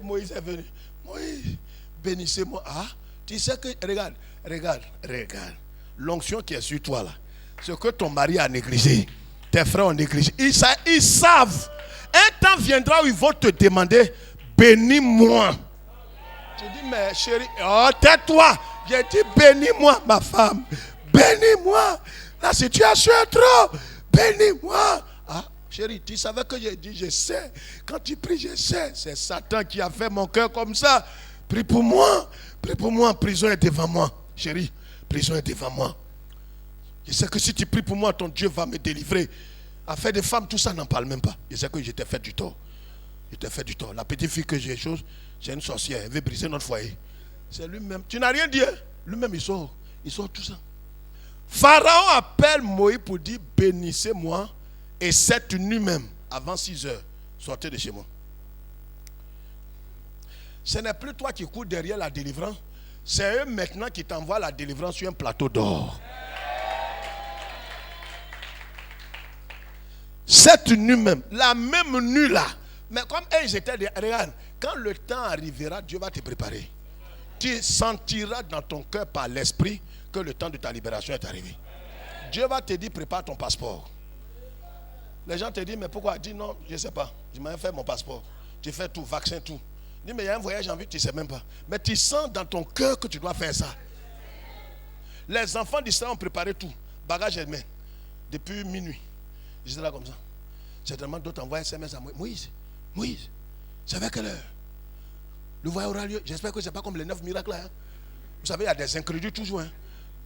Moïse est venu. Moïse, bénissez-moi. Ah, tu sais que, regarde. L'onction qui est sur toi là, ce que ton mari a négligé, tes frères ont négligé. Ils savent. Un temps viendra où ils vont te demander, bénis-moi. Tu dis, mais chérie, oh, tais-toi. J'ai dit, bénis-moi, ma femme. Bénis-moi. La situation est trop. Bénis-moi. Ah, chérie, tu savais que j'ai dit, je sais. Quand tu pries, je sais. C'est Satan qui a fait mon cœur comme ça. Prie pour moi. Prie pour moi. Prison est devant moi. Chérie, prison est devant moi. Je sais que si tu pries pour moi, ton Dieu va me délivrer. Affaire de femmes, tout ça, n'en parle même pas. Je sais que je t'ai fait du tort. Je t'ai fait du tort. La petite fille que j'ai chose, c'est une sorcière. Elle veut briser notre foyer. C'est lui-même. Tu n'as rien dit. Hein? Lui-même, il sort. Il sort tout ça. Pharaon appelle Moïse pour dire, bénissez-moi. Et cette nuit même, avant 6 heures, sortez de chez moi. Ce n'est plus toi qui cours derrière la délivrance. C'est eux maintenant qui t'envoient la délivrance sur un plateau d'or. Cette nuit même, la même nuit là. Mais comme ils étaient, regarde, quand le temps arrivera, Dieu va te préparer. Tu sentiras dans ton cœur par l'esprit que le temps de ta libération est arrivé. Dieu va te dire, prépare ton passeport. Les gens te disent, mais pourquoi? Dis non, je ne sais pas. Je m'ai fait mon passeport. Tu fais tout, vaccin, tout. Dis, mais il y a un voyage en vue, tu ne sais même pas. Mais tu sens dans ton cœur que tu dois faire ça. Les enfants d'Israël ont préparé tout. Bagage et main. Depuis minuit. Ils étaient là comme ça. Certainement d'autres envoient SMS à Moïse. Moïse, c'est avec quelle heure? Le voyage aura lieu. J'espère que ce n'est pas comme les 9 miracles là. Hein. Vous savez, il y a des incrédules toujours. Hein.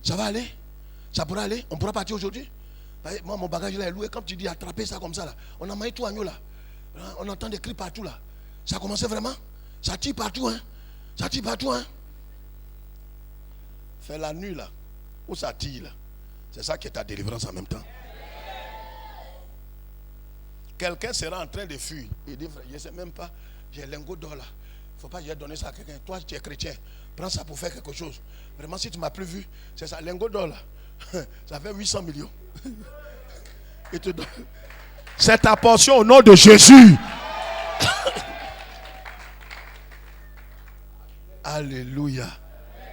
Ça va aller? Ça pourra aller? On pourra partir aujourd'hui? Moi, mon bagage là est loué. Comme tu dis, attraper ça comme ça là. On a maillé tout agneau là. On entend des cris partout là. Ça a commencé vraiment? Ça tire partout. Hein. Ça tire partout. Hein. Fais la nuit là. Où ça tire là. C'est ça qui est ta délivrance en même temps. Quelqu'un sera en train de fuir. Il dit, je ne sais même pas, j'ai lingot d'or là. Il ne faut pas que j'ai donné ça à quelqu'un. Toi, tu es chrétien. Prends ça pour faire quelque chose. Vraiment, si tu ne m'as plus vu, c'est ça, lingot d'or là. Ça fait 800 millions. Il te donne. C'est ta portion au nom de Jésus. Alléluia.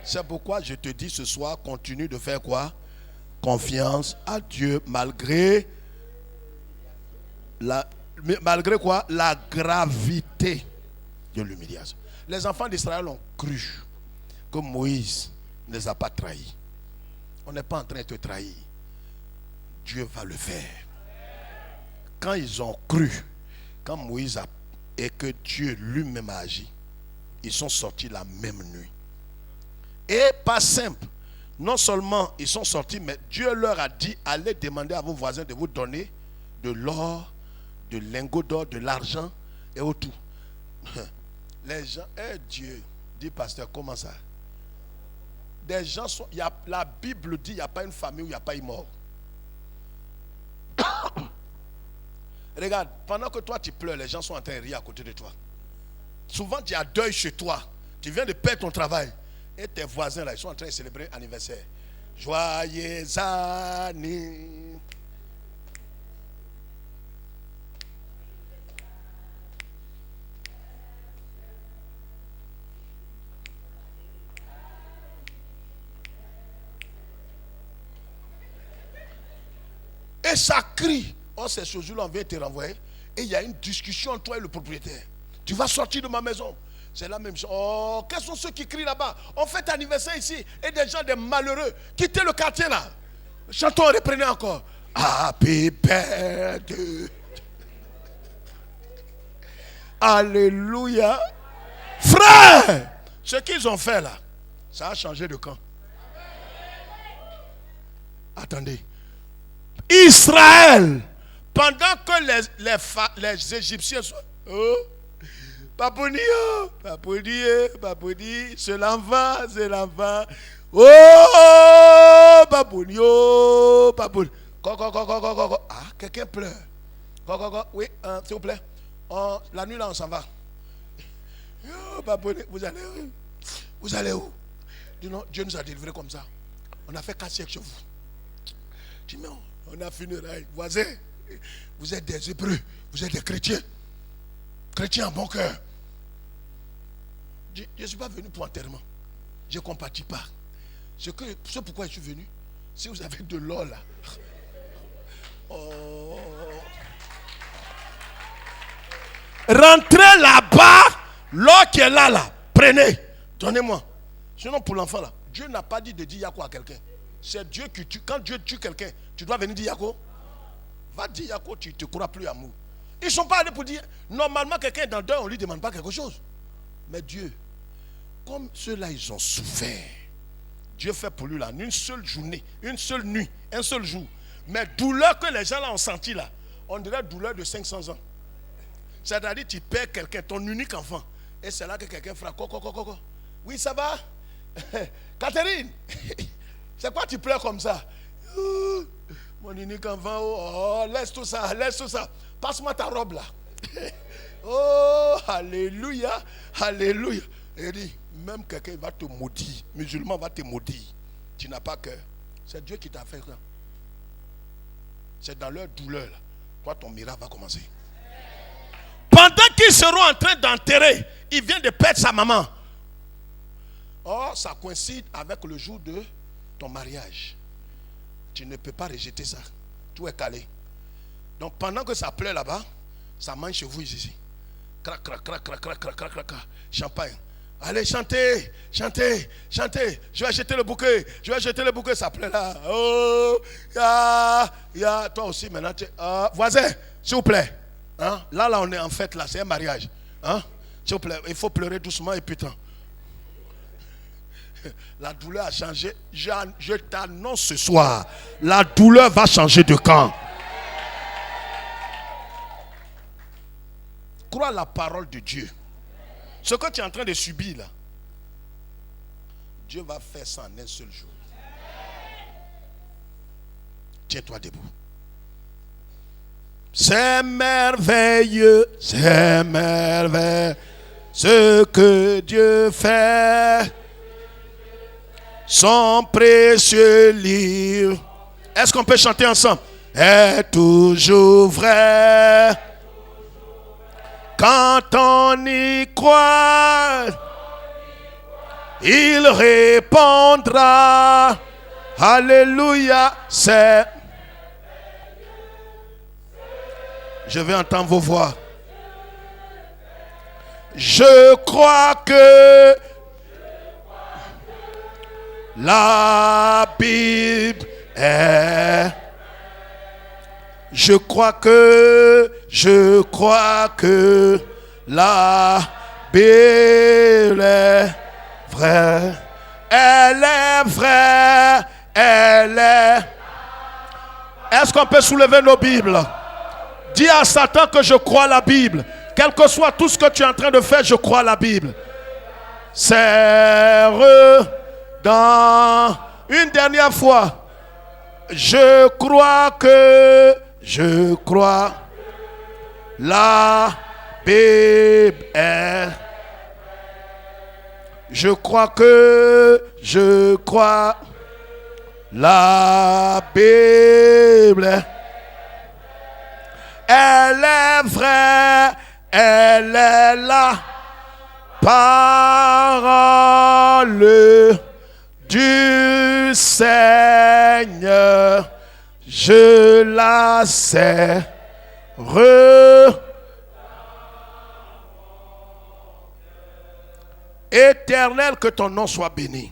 C'est pourquoi je te dis ce soir, continue de faire quoi? Confiance à Dieu malgré malgré quoi? La gravité de l'humiliation. Les enfants d'Israël ont cru que Moïse ne les a pas trahis. On n'est pas en train de te trahir. Dieu va le faire. Quand ils ont cru, quand Moïse a et que Dieu lui-même a agi, ils sont sortis la même nuit. Et pas simple. Non seulement ils sont sortis, mais Dieu leur a dit, allez demander à vos voisins de vous donner de l'or, de lingots d'or, de l'argent et au tout. Les gens, Dieu, dit pasteur, comment ça? Des gens sont, la Bible dit, il n'y a pas une famille où il n'y a pas une mort. Regarde, pendant que toi tu pleures, les gens sont en train de rire à côté de toi. Souvent tu as deuil chez toi. Tu viens de perdre ton travail. Et tes voisins là, ils sont en train de célébrer anniversaire. Joyeux anniversaire. Et ça crie. Oh, c'est ce jour-là, on vient te renvoyer. Et il y a une discussion entre toi et le propriétaire. Tu vas sortir de ma maison. C'est la même chose. Oh, quels sont ceux qui crient là-bas? On fait anniversaire ici. Et des gens, des malheureux. Quittez le quartier là. Chantons, reprenez encore. Happy birthday. Alléluia. Frère, ce qu'ils ont fait là, ça a changé de camp. Attendez. Israël, pendant que les Égyptiens sont... Oh, Papouni, cela va. Oh, Papouni, oh, Papouni. Ah, quelqu'un pleure. Oui, s'il vous plaît. La nuit là, on s'en va. Oh, Papouni, vous allez où? Dis non, Dieu nous a délivrés comme ça. On a fait 4 siècles chez vous. Dis non. On a funérailles. Voisins, vous êtes des Hébreux, vous êtes des chrétiens. chrétien à bon cœur. Je ne suis pas venu pour enterrement. Je ne compatis pas. C'est pourquoi je suis venu. Si vous avez de l'or là. Oh. Rentrez là-bas. L'or qui est là. Prenez. Donnez-moi. Sinon pour l'enfant là. Dieu n'a pas dit de dire Yako à quelqu'un. C'est Dieu qui tue. Quand Dieu tue quelqu'un, tu dois venir dire Yako. Va dire Yako, tu ne te crois plus amour. Ils ne sont pas allés pour dire. Normalement, quelqu'un est dans le deuil, on ne lui demande pas quelque chose. Mais Dieu, comme ceux-là, ils ont souffert. Dieu fait pour lui là une seule journée, une seule nuit, un seul jour. Mais douleur que les gens là ont senti là, on dirait douleur de 500 ans. C'est-à-dire tu perds quelqu'un, ton unique enfant. Et c'est là que quelqu'un fera coco. Oui, ça va? Catherine, c'est quoi tu pleures comme ça? Mon unique enfant, oh, laisse tout ça. Passe-moi ta robe là. Oh, alléluia. Il dit, même quelqu'un va te maudire, musulman va te maudire. Tu n'as pas cœur. C'est Dieu qui t'a fait ça. C'est dans leur douleur là. Toi, ton miracle va commencer. Pendant qu'ils seront en train d'enterrer, il vient de perdre sa maman. Oh, ça coïncide avec le jour de ton mariage. Tu ne peux pas rejeter ça. Tout est calé. Donc pendant que ça pleure là-bas, ça mange chez vous ici. Crac. Champagne. Allez, chantez. Je vais jeter le bouquet. Ça pleure là. Oh, ya. Toi aussi maintenant. Voisin, s'il vous plaît. Hein? Là, on est en fête là. C'est un mariage. Hein? S'il vous plaît, il faut pleurer doucement et putain. La douleur a changé. Je t'annonce ce soir, la douleur va changer de camp. Crois la parole de Dieu. Ce que tu es en train de subir là, Dieu va faire ça en un seul jour. Tiens-toi debout. C'est merveilleux, ce que Dieu fait. Son précieux livre. Est-ce qu'on peut chanter ensemble? Est toujours vrai. Quand on y croit, il répondra. Alléluia. Je vais entendre vos voix. Je crois que la Bible est. Je crois que la Bible est vraie. Elle est vraie. Elle est. Est-ce qu'on peut soulever nos Bibles? Dis à Satan que je crois à la Bible. Quel que soit tout ce que tu es en train de faire, je crois à la Bible. Serre dans une dernière fois. Je crois la Bible est. Je crois la Bible est. Elle est vraie, elle est la parole du Seigneur. Je la sais. Éternel, que ton nom soit béni.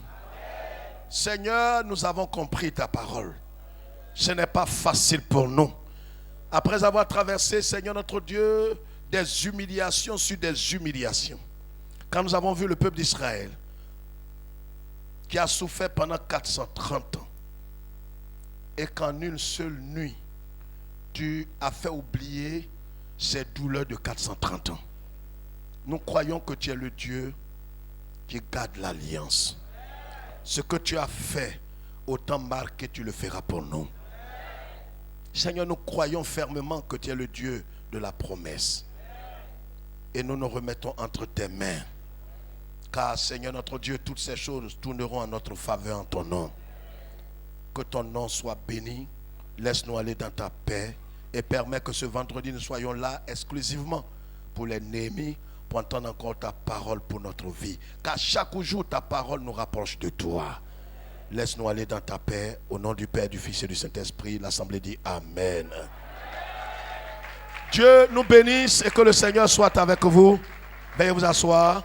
Seigneur, nous avons compris ta parole. Ce n'est pas facile pour nous. Après avoir traversé, Seigneur notre Dieu, des humiliations sur des humiliations. Quand nous avons vu le peuple d'Israël qui a souffert pendant 430 ans et qu'en une seule nuit, tu as fait oublier ces douleurs de 430 ans. Nous croyons que tu es le Dieu qui garde l'alliance. Ce que tu as fait, autant marqué, tu le feras pour nous. Seigneur, nous croyons fermement que tu es le Dieu de la promesse. Et nous nous remettons entre tes mains. Car, Seigneur notre Dieu, toutes ces choses tourneront en notre faveur en ton nom. Que ton nom soit béni. Laisse-nous aller dans ta paix. Et permets que ce vendredi, nous soyons là exclusivement pour les Néhémies, pour entendre encore ta parole pour notre vie. Car chaque jour, ta parole nous rapproche de toi. Laisse-nous aller dans ta paix. Au nom du Père, du Fils et du Saint-Esprit, l'Assemblée dit Amen. Dieu nous bénisse et que le Seigneur soit avec vous. Veuillez vous asseoir.